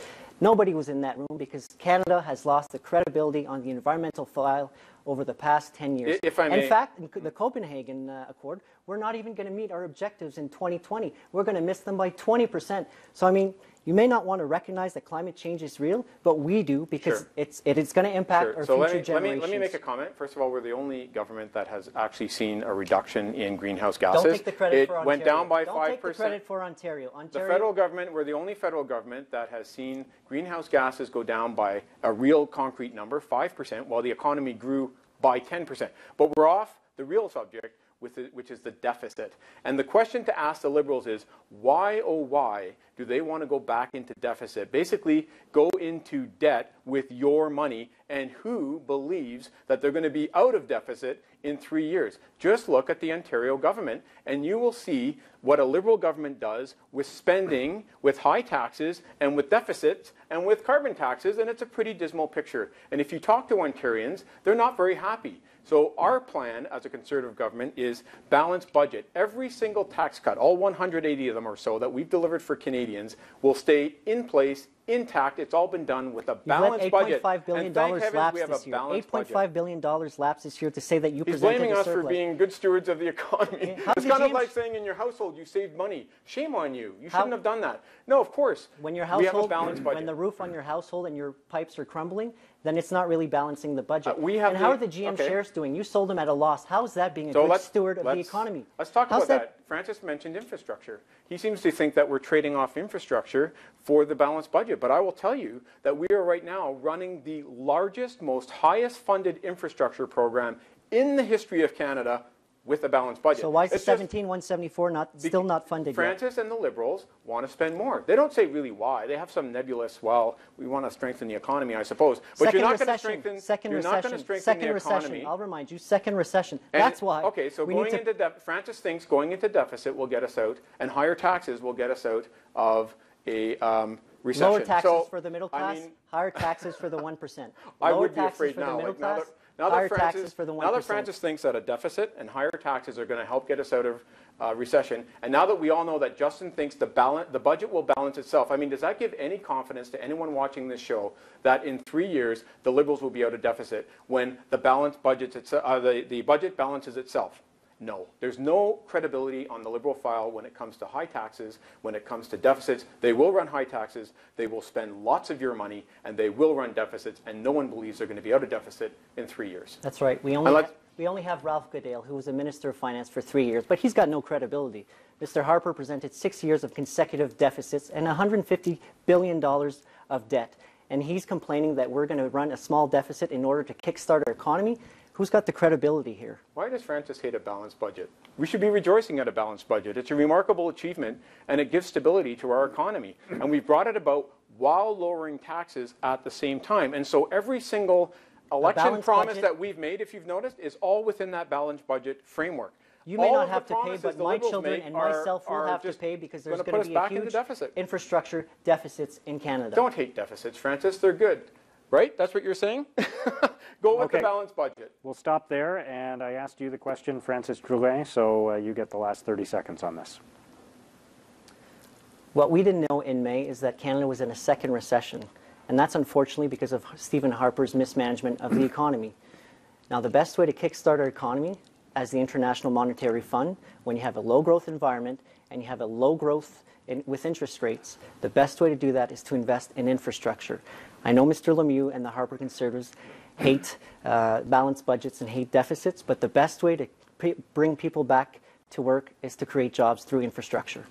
Nobody was in that room because Canada has lost the credibility on the environmental file over the past 10 years. If I may. In fact, in the Copenhagen Accord, we're not even going to meet our objectives in 2020. We're going to miss them by 20%. So, I mean, you may not want to recognize that climate change is real, but we do because it is going to impact our future generations. Let me make a comment. First of all, we're the only government that has actually seen a reduction in greenhouse gases. Don't take the credit for Ontario. It went down by 5%. Don't take the credit for Ontario. The federal government, we're the only federal government that has seen greenhouse gases go down by a real concrete number, 5%, while the economy grew by 10%. But we're off the real subject, which is the deficit. And the question to ask the Liberals is, why, oh why, do they want to go back into deficit? Basically, go into debt with your money, and who believes that they're going to be out of deficit in 3 years? Just look at the Ontario government, and you will see what a Liberal government does with spending, with high taxes, and with deficits, and with carbon taxes, and it's a pretty dismal picture. And if you talk to Ontarians, they're not very happy. So our plan as a Conservative government is balanced budget. Every single tax cut, all 180 of them or so that we've delivered for Canadians, will stay in place, intact. It's all been done with a balanced budget. $8.5 billion lapse this year. $8.5 billion lapse this year to say that you presented a surplus. He's blaming us for being good stewards of the economy. It's kind of like saying in your household you saved money. Shame on you. You shouldn't have done that. No, of course. When your we have a household, balanced budget. when the roof on your household and your pipes are crumbling, then it's not really balancing the budget. And how are the GM shares doing? You sold them at a loss. How is that being a good steward of the economy? Let's talk about that. Francis mentioned infrastructure. He seems to think that we're trading off infrastructure for the balanced budget. But I will tell you that we are right now running the largest, most highest funded infrastructure program in the history of Canada with a balanced budget. So why is the 17,174 still not funded Francis and the Liberals want to spend more. They don't say really why. They have some nebulous, well, we want to strengthen the economy, I suppose. But you're not going to strengthen the economy. I'll remind you, second recession. That's why. Okay, so Francis thinks going into deficit will get us out, and higher taxes will get us out of a recession. Lower taxes for the middle class, higher taxes for the 1%. I would be afraid now. Now that Francis thinks that a deficit and higher taxes are going to help get us out of recession, and now that we all know that Justin thinks the budget will balance itself, I mean, does that give any confidence to anyone watching this show that in 3 years the Liberals will be out of deficit when the budget balances itself? No. There's no credibility on the Liberal file when it comes to high taxes, when it comes to deficits. They will run high taxes, they will spend lots of your money, and they will run deficits, and no one believes they're going to be out of deficit in 3 years. That's right. We only have Ralph Goodale, who was a Minister of Finance for 3 years, but he's got no credibility. Mr. Harper presented 6 years of consecutive deficits and $150 billion of debt. And he's complaining that we're going to run a small deficit in order to kickstart our economy. Who's got the credibility here? Why does Francis hate a balanced budget? We should be rejoicing at a balanced budget. It's a remarkable achievement, and it gives stability to our economy. And we've brought it about while lowering taxes at the same time. And so every single election promise that we've made, if you've noticed, is all within that balanced budget framework. You may not have to pay, but my children and myself will have to pay because there's going to be a huge infrastructure deficits in Canada. Don't hate deficits, Francis. They're good. Right? That's what you're saying? Go with the balanced budget. We'll stop there, and I asked you the question, Francis Drouin, so you get the last 30 seconds on this. What we didn't know in May is that Canada was in a second recession, and that's unfortunately because of Stephen Harper's mismanagement of the economy. Now, the best way to kickstart our economy as the International Monetary Fund, when you have a low-growth environment and you have a low growth with interest rates, the best way to do that is to invest in infrastructure. I know Mr. Lemieux and the Harper Conservatives hate balanced budgets and hate deficits, but the best way to bring people back to work is to create jobs through infrastructure.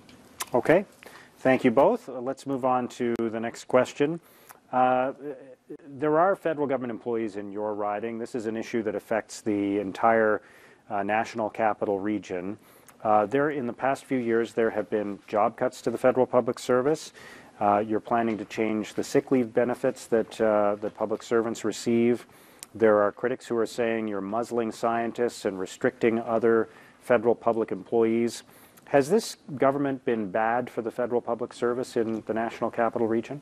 Okay. Thank you both. Let's move on to the next question. There are federal government employees in your riding. This is an issue that affects the entire national capital region. In the past few years, there have been job cuts to the federal public service. You're planning to change the sick leave benefits that public servants receive. There are critics who are saying you're muzzling scientists and restricting other federal public employees. Has this government been bad for the federal public service in the national capital region?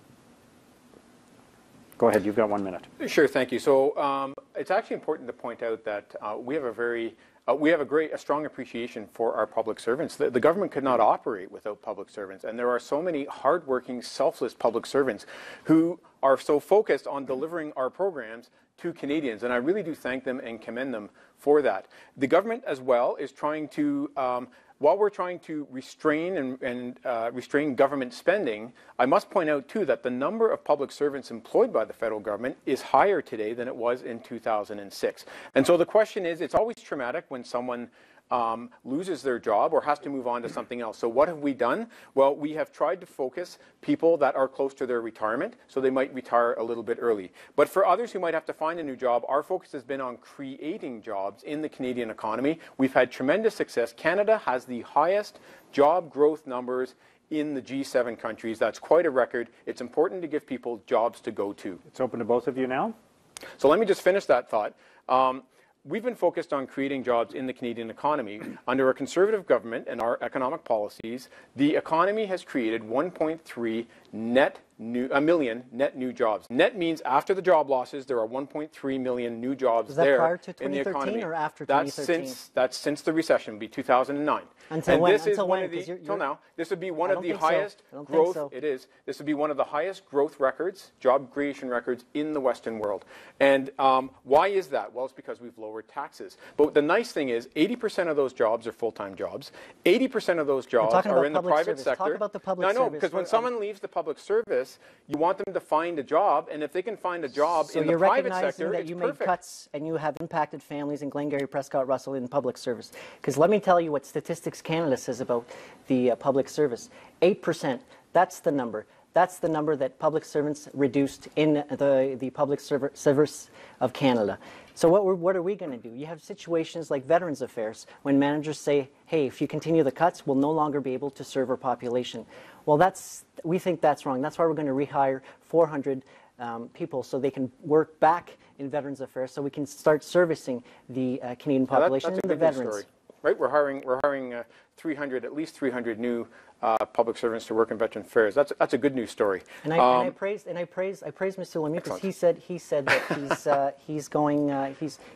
Go ahead, you've got 1 minute. Sure, thank you. So it's actually important to point out that we have a strong appreciation for our public servants. The government could not operate without public servants, and there are so many hardworking, selfless public servants who are so focused on delivering our programs to Canadians, and I really do thank them and commend them for that. The government as well is trying to, while we're trying to restrain restrain government spending, I must point out too that the number of public servants employed by the federal government is higher today than it was in 2006. And so the question is, it's always traumatic when someone loses their job or has to move on to something else. So what have we done? Well, we have tried to focus people that are close to their retirement, so they might retire a little bit early. But for others who might have to find a new job, our focus has been on creating jobs in the Canadian economy. We've had tremendous success. Canada has the highest job growth numbers in the G7 countries. That's quite a record. It's important to give people jobs to go to. It's open to both of you now. So let me just finish that thought. We've been focused on creating jobs in the Canadian economy. Under a Conservative government and our economic policies, the economy has created 1.3 million net new jobs. Net means after the job losses, there are 1.3 million new jobs there prior to in the economy. Or after 2013? That's since the recession, be 2009. Until when? Till now. This would be one of the highest growth. It is. This would be one of the highest growth records, job creation records in the Western world. And why is that? Well, it's because we've lowered taxes. But the nice thing is, 80% of those jobs are full-time jobs. 80% of those jobs are in the private sector. Talk about the public service. I know, because when someone leaves the public service, you want them to find a job, and if they can find a job in the private sector, that you made cuts and you have impacted families in Glengarry-Prescott-Russell in public service. Because let me tell you what Statistics Canada says about the public service. 8%, that's the number. That's the number that public servants reduced in the public service of Canada. So what are we going to do? You have situations like Veterans Affairs when managers say, hey, if you continue the cuts, we'll no longer be able to serve our population. Well, we think that's wrong. That's why we're going to rehire 400 people so they can work back in Veterans Affairs so we can start servicing the Canadian population and the veterans. Story. Right, we're hiring 300, at least 300 new public servants to work in Veteran Affairs. That's a good news story. And I praise Mr. Lemieux because he said that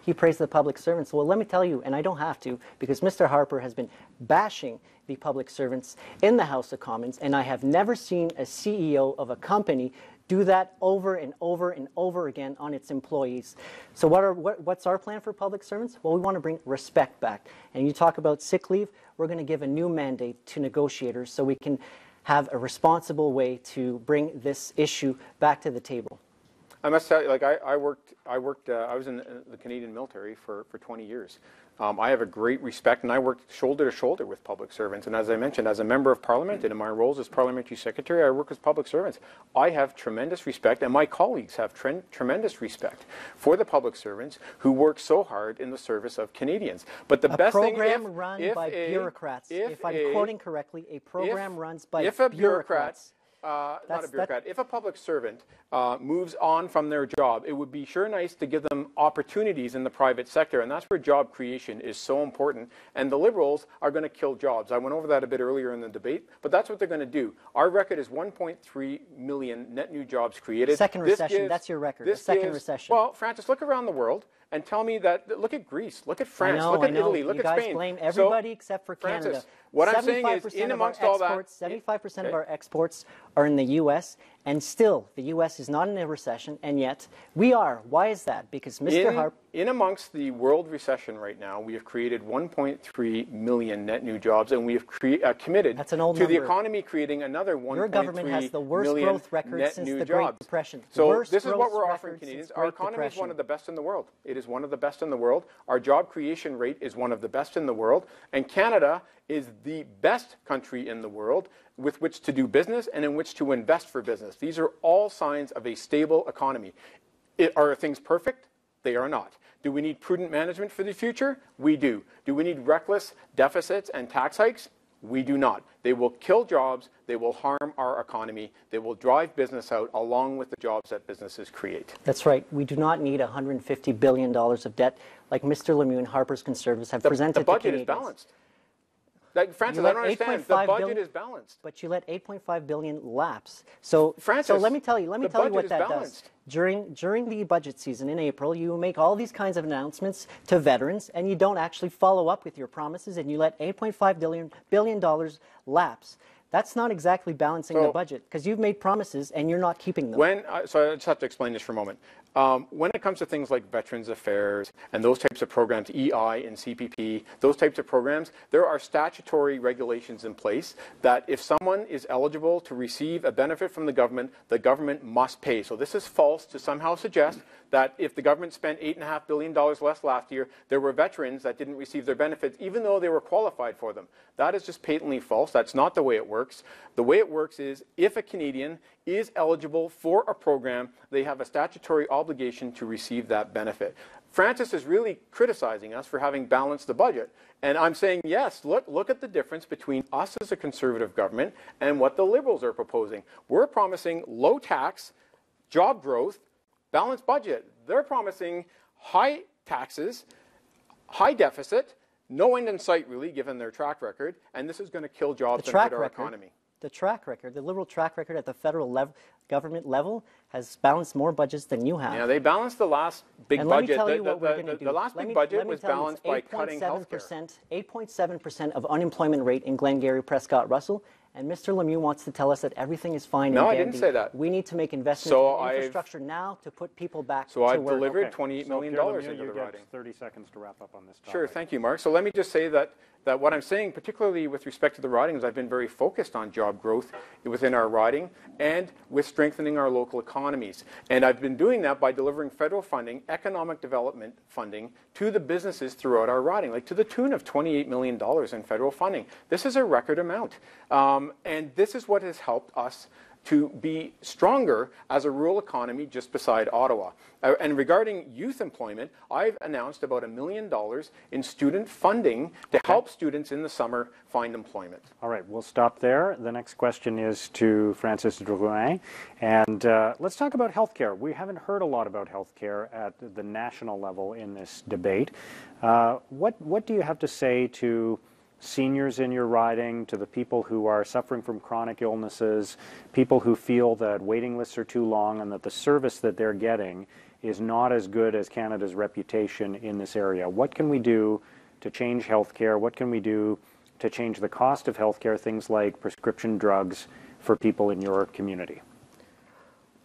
he praised the public servants. Well, let me tell you, and I don't have to, because Mr. Harper has been bashing the public servants in the House of Commons, and I have never seen a CEO of a company do that over and over and over again on its employees. So what's our plan for public servants? Well, we want to bring respect back. And you talk about sick leave, we're going to give a new mandate to negotiators so we can have a responsible way to bring this issue back to the table. I must tell you, like I was in the Canadian military for 20 years. I have a great respect, and I worked shoulder to shoulder with public servants. And as I mentioned, as a member of Parliament and in my roles as parliamentary secretary, I work with public servants. I have tremendous respect, and my colleagues have tremendous respect for the public servants who work so hard in the service of Canadians. But the best thing, run by bureaucrats. If I'm quoting correctly, a program runs by bureaucrats. Not a bureaucrat. If a public servant moves on from their job, it would be sure nice to give them opportunities in the private sector, and that's where job creation is so important. And the Liberals are going to kill jobs. I went over that a bit earlier in the debate, but that's what they're going to do. Our record is 1.3 million net new jobs created. Second recession, that's your record, the second recession. Well, Francis, look around the world and tell me that, look at Greece, look at France, look at Italy, look at Spain. You guys blame everybody except for Canada. Francis, what I'm saying is, in amongst all that, 75% of our exports are in the U.S., and still the U.S. is not in a recession, and yet we are. Why is that? Because Mr. Harper... In amongst the world recession right now, we have created 1.3 million net new jobs, and we have committed to the economy creating another 1.3 million Your government has the worst growth record since the Great Depression. So this is what we're offering Canadians. Our economy is one of the best in the world. It is one of the best in the world. Our job creation rate is one of the best in the world. And Canada is the best country in the world with which to do business and in which to invest for business. These are all signs of a stable economy. Are things perfect? They are not. Do we need prudent management for the future? We do. Do we need reckless deficits and tax hikes? We do not. They will kill jobs. They will harm our economy. They will drive business out along with the jobs that businesses create. That's right. We do not need $150 billion of debt like Mr. Lemieux and Harper's Conservatives have presented to Canadians. The budget is balanced. Like, Francis, I don't understand. The budget is balanced. But you let $8.5 billion lapse. So, Francis, so let me tell you what that does. During the budget season in April, you make all these kinds of announcements to veterans, and you don't actually follow up with your promises, and you let $8.5 billion lapse. That's not exactly balancing the budget, because you've made promises and you're not keeping them. So I just have to explain this for a moment. When it comes to things like Veterans Affairs and those types of programs, EI and CPP, those types of programs, there are statutory regulations in place that if someone is eligible to receive a benefit from the government must pay. So this is false to somehow suggest that if the government spent $8.5 billion less last year, there were veterans that didn't receive their benefits even though they were qualified for them. That is just patently false. That's not the way it works. The way it works is if a Canadian is eligible for a program, they have a statutory obligation to receive that benefit. Francis is really criticizing us for having balanced the budget. And I'm saying, yes, look at the difference between us as a Conservative government and what the Liberals are proposing. We're promising low tax, job growth, balanced budget. They're promising high taxes, high deficit, no end in sight really, given their track record, and this is going to kill jobs and hurt our economy. The track record, the Liberal track record at the federal government level has balanced more budgets than you have. Yeah, they balanced the last big budget. Let me tell you what we're going to do. The last big budget was balanced by cutting healthcare. 8.7% of unemployment rate in Glengarry-Prescott-Russell, and Mr. Lemieux wants to tell us that everything is fine. No, I didn't say that. We need to make investments in infrastructure now to put people back to work. So I've delivered $28 million into the riding. 30 seconds to wrap up on this topic. Sure, thank you, Mark. So let me just say that what I'm saying, particularly with respect to the riding, is I've been very focused on job growth within our riding and with strengthening our local economies. And I've been doing that by delivering federal funding, economic development funding, to the businesses throughout our riding, like to the tune of $28 million in federal funding. This is a record amount. And this is what has helped us to be stronger as a rural economy just beside Ottawa. And regarding youth employment, I've announced about $1 million in student funding to help students in the summer find employment. All right, we'll stop there. The next question is to Francis Drouin. And let's talk about healthcare. We haven't heard a lot about healthcare at the national level in this debate. What do you have to say to seniors in your riding, to the people who are suffering from chronic illnesses, people who feel that waiting lists are too long and that the service that they're getting is not as good as Canada's reputation in this area? What can we do to change healthcare? What can we do to change the cost of healthcare, things like prescription drugs for people in your community?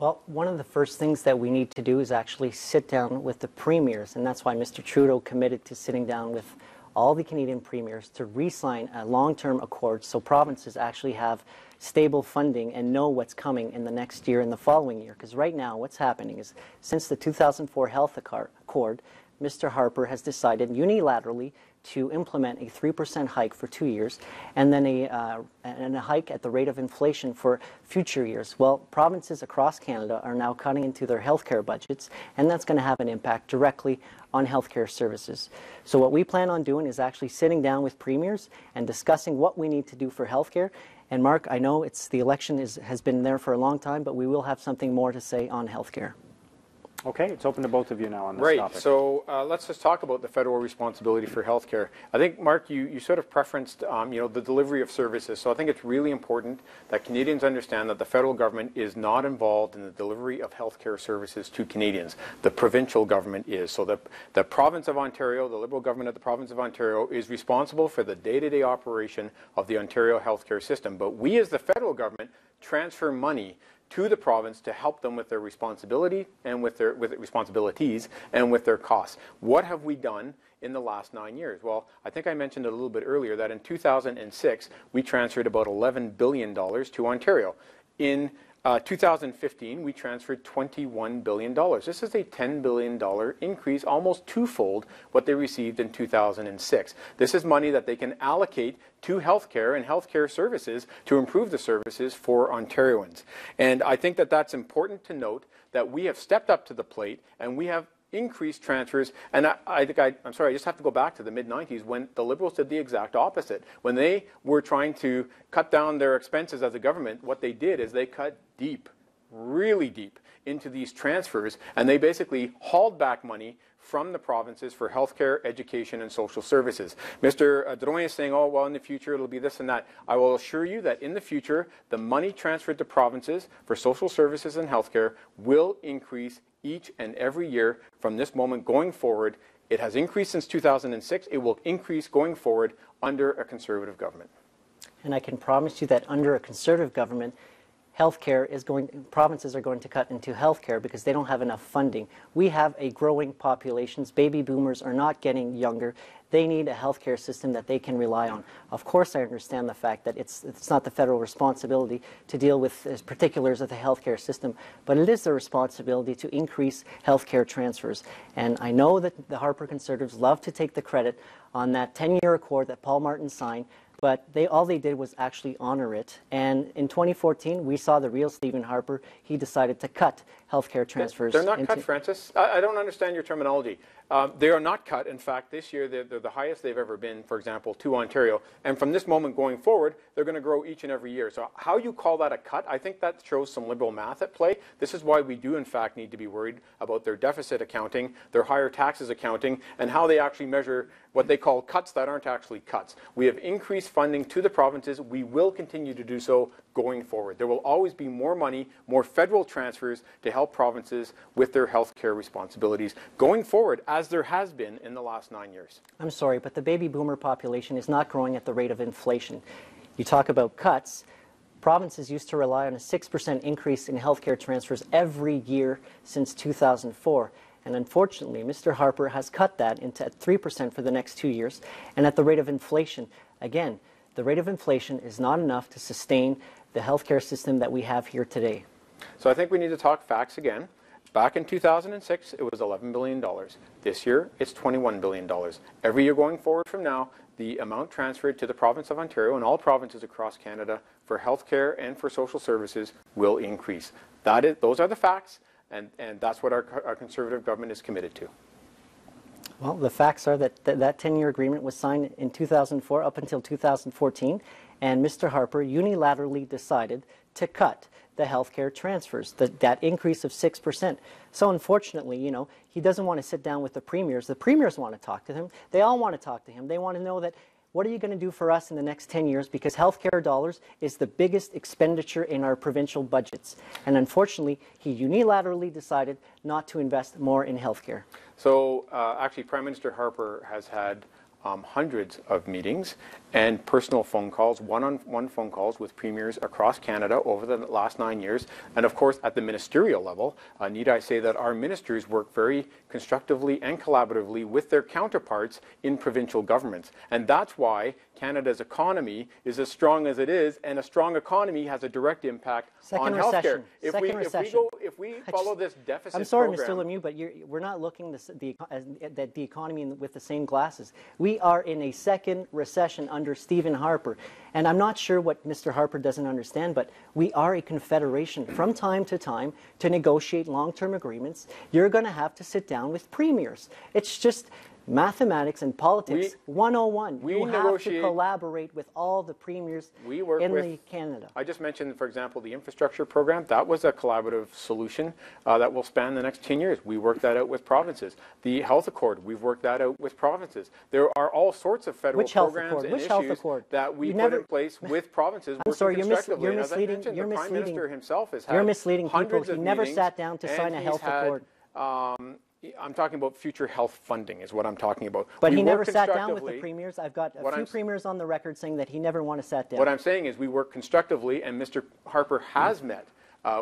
Well, one of the first things that we need to do is actually sit down with the premiers, and that's why Mr. Trudeau committed to sitting down with all the Canadian premiers to re-sign a long-term accord so provinces actually have stable funding and know what's coming in the next year and the following year. Because right now what's happening is since the 2004 Health Accord, Mr. Harper has decided unilaterally to implement a 3% hike for 2 years and then a hike at the rate of inflation for future years. Well, provinces across Canada are now cutting into their healthcare budgets, and that's going to have an impact directly on healthcare services. So what we plan on doing is actually sitting down with premiers and discussing what we need to do for healthcare. And Mark, I know the election has been there for a long time, but we will have something more to say on healthcare. Okay, it's open to both of you now on this topic. Right, so let's just talk about the federal responsibility for healthcare. I think, Mark, you sort of preferenced the delivery of services. So I think it's really important that Canadians understand that the federal government is not involved in the delivery of healthcare services to Canadians. The provincial government is. So the province of Ontario, the Liberal government of the province of Ontario, is responsible for the day-to-day operation of the Ontario healthcare system. But we as the federal government transfer money to the province to help them with their responsibility and with their responsibilities and with their costs. What have we done in the last 9 years? Well, I think I mentioned a little bit earlier that in 2006 we transferred about $11 billion to Ontario. In 2015, we transferred $21 billion. This is a $10 billion increase, almost twofold what they received in 2006. This is money that they can allocate to healthcare and healthcare services to improve the services for Ontarians. And I think that that's important to note that we have stepped up to the plate and we have increased transfers, and I'm sorry, I just have to go back to the mid-90s when the Liberals did the exact opposite. When they were trying to cut down their expenses as a government, what they did is they cut deep, really deep, into these transfers, and they basically hauled back money from the provinces for healthcare, education, and social services. Mr. Drouin is saying, oh, well, in the future it'll be this and that. I will assure you that in the future, the money transferred to provinces for social services and healthcare will increase each and every year from this moment going forward. It has increased since 2006. It will increase going forward under a Conservative government. And I can promise you that under a Conservative government, provinces are going to cut into healthcare because they don't have enough funding. We have a growing population. Baby boomers are not getting younger. They need a healthcare system that they can rely on. Of course, I understand the fact that it's not the federal responsibility to deal with the particulars of the healthcare system, but it is their responsibility to increase healthcare transfers. And I know that the Harper Conservatives love to take the credit on that 10-year accord that Paul Martin signed, but all they did was actually honor it. And in 2014, we saw the real Stephen Harper. He decided to cut healthcare transfers. They're not cut, Francis. I don't understand your terminology. They are not cut. In fact, this year they're the highest they've ever been, for example, to Ontario. And from this moment going forward, they're going to grow each and every year. So how you call that a cut, I think that shows some Liberal math at play. This is why we do, in fact, need to be worried about their deficit accounting, their higher taxes accounting, and how they actually measure what they call cuts that aren't actually cuts. We have increased funding to the provinces. We will continue to do so going forward. There will always be more money, more federal transfers to help provinces with their health care responsibilities going forward, as there has been in the last 9 years. I'm sorry, but the baby boomer population is not growing at the rate of inflation. You talk about cuts. Provinces used to rely on a 6% increase in healthcare transfers every year since 2004. And unfortunately, Mr. Harper has cut that into 3% for the next 2 years. And at the rate of inflation, again, the rate of inflation is not enough to sustain the healthcare system that we have here today. So I think we need to talk facts again. Back in 2006, it was $11 billion. This year, it's $21 billion. Every year going forward from now, the amount transferred to the province of Ontario and all provinces across Canada for healthcare and for social services will increase. Those are the facts, and that's what our Conservative government is committed to. Well, the facts are that 10-year agreement was signed in 2004 up until 2014, and Mr. Harper unilaterally decided to cut the healthcare transfers, that increase of 6%. So unfortunately, he doesn't want to sit down with the premiers. The premiers want to talk to him. They all want to talk to him. They want to know that, what are you going to do for us in the next 10 years? Because healthcare dollars is the biggest expenditure in our provincial budgets. And unfortunately, he unilaterally decided not to invest more in healthcare. So actually, Prime Minister Harper has had hundreds of meetings and personal phone calls, one-on-one phone calls with premiers across Canada over the last 9 years. And of course, at the ministerial level, need I say that our ministers work very constructively and collaboratively with their counterparts in provincial governments. And that's why Canada's economy is as strong as it is, and a strong economy has a direct impact on healthcare. If we follow this deficit I'm sorry, program, Mr. Lemieux, but we're not looking at the economy with the same glasses. We are in a second recession under Stephen Harper. And I'm not sure what Mr. Harper doesn't understand, but we are a confederation. From time to time, to negotiate long-term agreements, you're going to have to sit down with premiers. It's just mathematics and politics 101. You have to collaborate with all the premiers in Canada. I just mentioned, for example, the infrastructure program. That was a collaborative solution that will span the next 10 years. We worked that out with provinces. The health accord, we've worked that out with provinces. There are all sorts of federal programs and issues that we put in place with provinces working constructively. You're misleading. The Prime Minister himself has had You're misleading people. He never meetings, sat down to sign a health accord. I'm talking about future health funding is what I'm talking about. But he never sat down with the premiers. I've got a few premiers on the record saying that he never wanted to sat down. What I'm saying is we work constructively, and Mr. Harper has met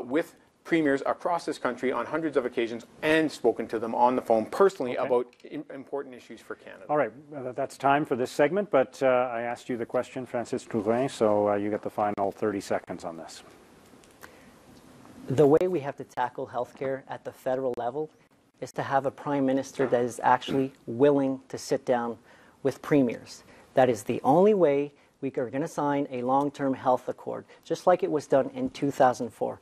with premiers across this country on hundreds of occasions and spoken to them on the phone personally about important issues for Canada. All right, that's time for this segment, but I asked you the question, Francis Drouin, so you get the final 30 seconds on this. The way we have to tackle healthcare at the federal level is to have a prime minister that is actually willing to sit down with premiers. That is the only way we are going to sign a long-term health accord, just like it was done in 2004.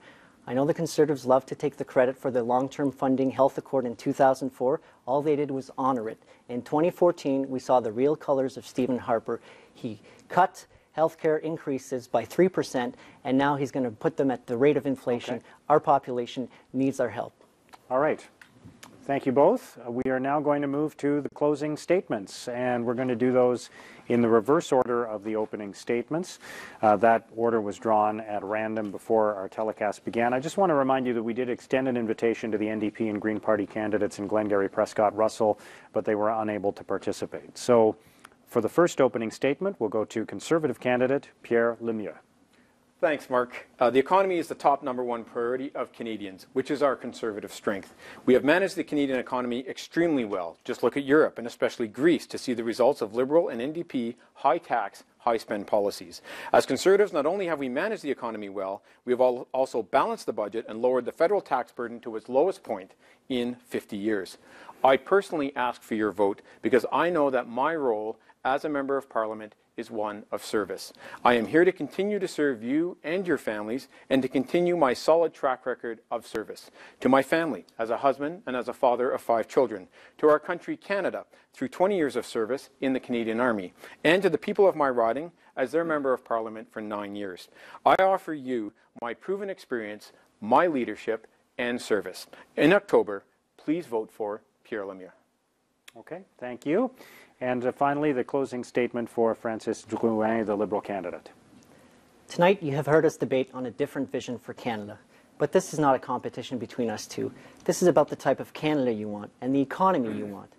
I know the Conservatives love to take the credit for the long-term funding health accord in 2004. All they did was honor it. In 2014, we saw the real colors of Stephen Harper. He cut healthcare increases by 3%, and now he's going to put them at the rate of inflation. Our population needs our help. All right. Thank you both. We are now going to move to the closing statements, and we're going to do those in the reverse order of the opening statements. That order was drawn at random before our telecast began. I just want to remind you that we did extend an invitation to the NDP and Green Party candidates in Glengarry-Prescott-Russell, but they were unable to participate. So for the first opening statement, we'll go to Conservative candidate Pierre Lemieux. Thanks, Mark. The economy is the top #1 priority of Canadians, which is our Conservative strength. We have managed the Canadian economy extremely well. Just look at Europe, and especially Greece, to see the results of Liberal and NDP high-tax, high-spend policies. As Conservatives, not only have we managed the economy well, we have also balanced the budget and lowered the federal tax burden to its lowest point in 50 years. I personally ask for your vote because I know that my role as a Member of Parliament is one of service. I am here to continue to serve you and your families and to continue my solid track record of service. To my family, as a husband and as a father of 5 children. To our country, Canada, through 20 years of service in the Canadian Army. And to the people of my riding as their Member of Parliament for 9 years. I offer you my proven experience, my leadership, and service. In October, please vote for Pierre Lemieux. Okay, thank you. And finally, the closing statement for Francis Drouin, the Liberal candidate. Tonight, you have heard us debate on a different vision for Canada. But this is not a competition between us two. This is about the type of Canada you want and the economy you want.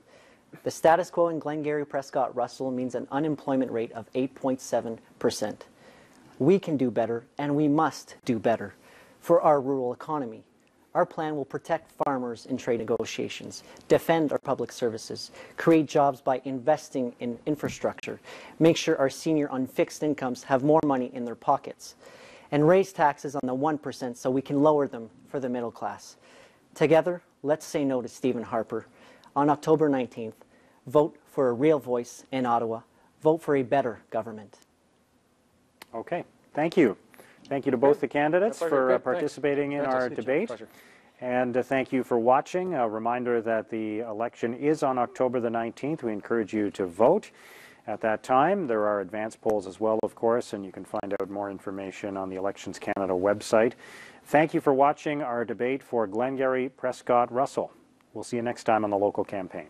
The status quo in Glengarry-Prescott-Russell means an unemployment rate of 8.7%. We can do better, and we must do better for our rural economy. Our plan will protect farmers in trade negotiations, defend our public services, create jobs by investing in infrastructure, make sure our senior on fixed incomes have more money in their pockets, and raise taxes on the 1% so we can lower them for the middle class. Together, let's say no to Stephen Harper. On October 19th, vote for a real voice in Ottawa. Vote for a better government. Okay, thank you. Thank you to both the candidates for participating in our debate. And thank you for watching. A reminder that the election is on October the 19th. We encourage you to vote at that time. There are advance polls as well, of course, and you can find out more information on the Elections Canada website. Thank you for watching our debate for Glengarry-Prescott-Russell. We'll see you next time on the local campaign.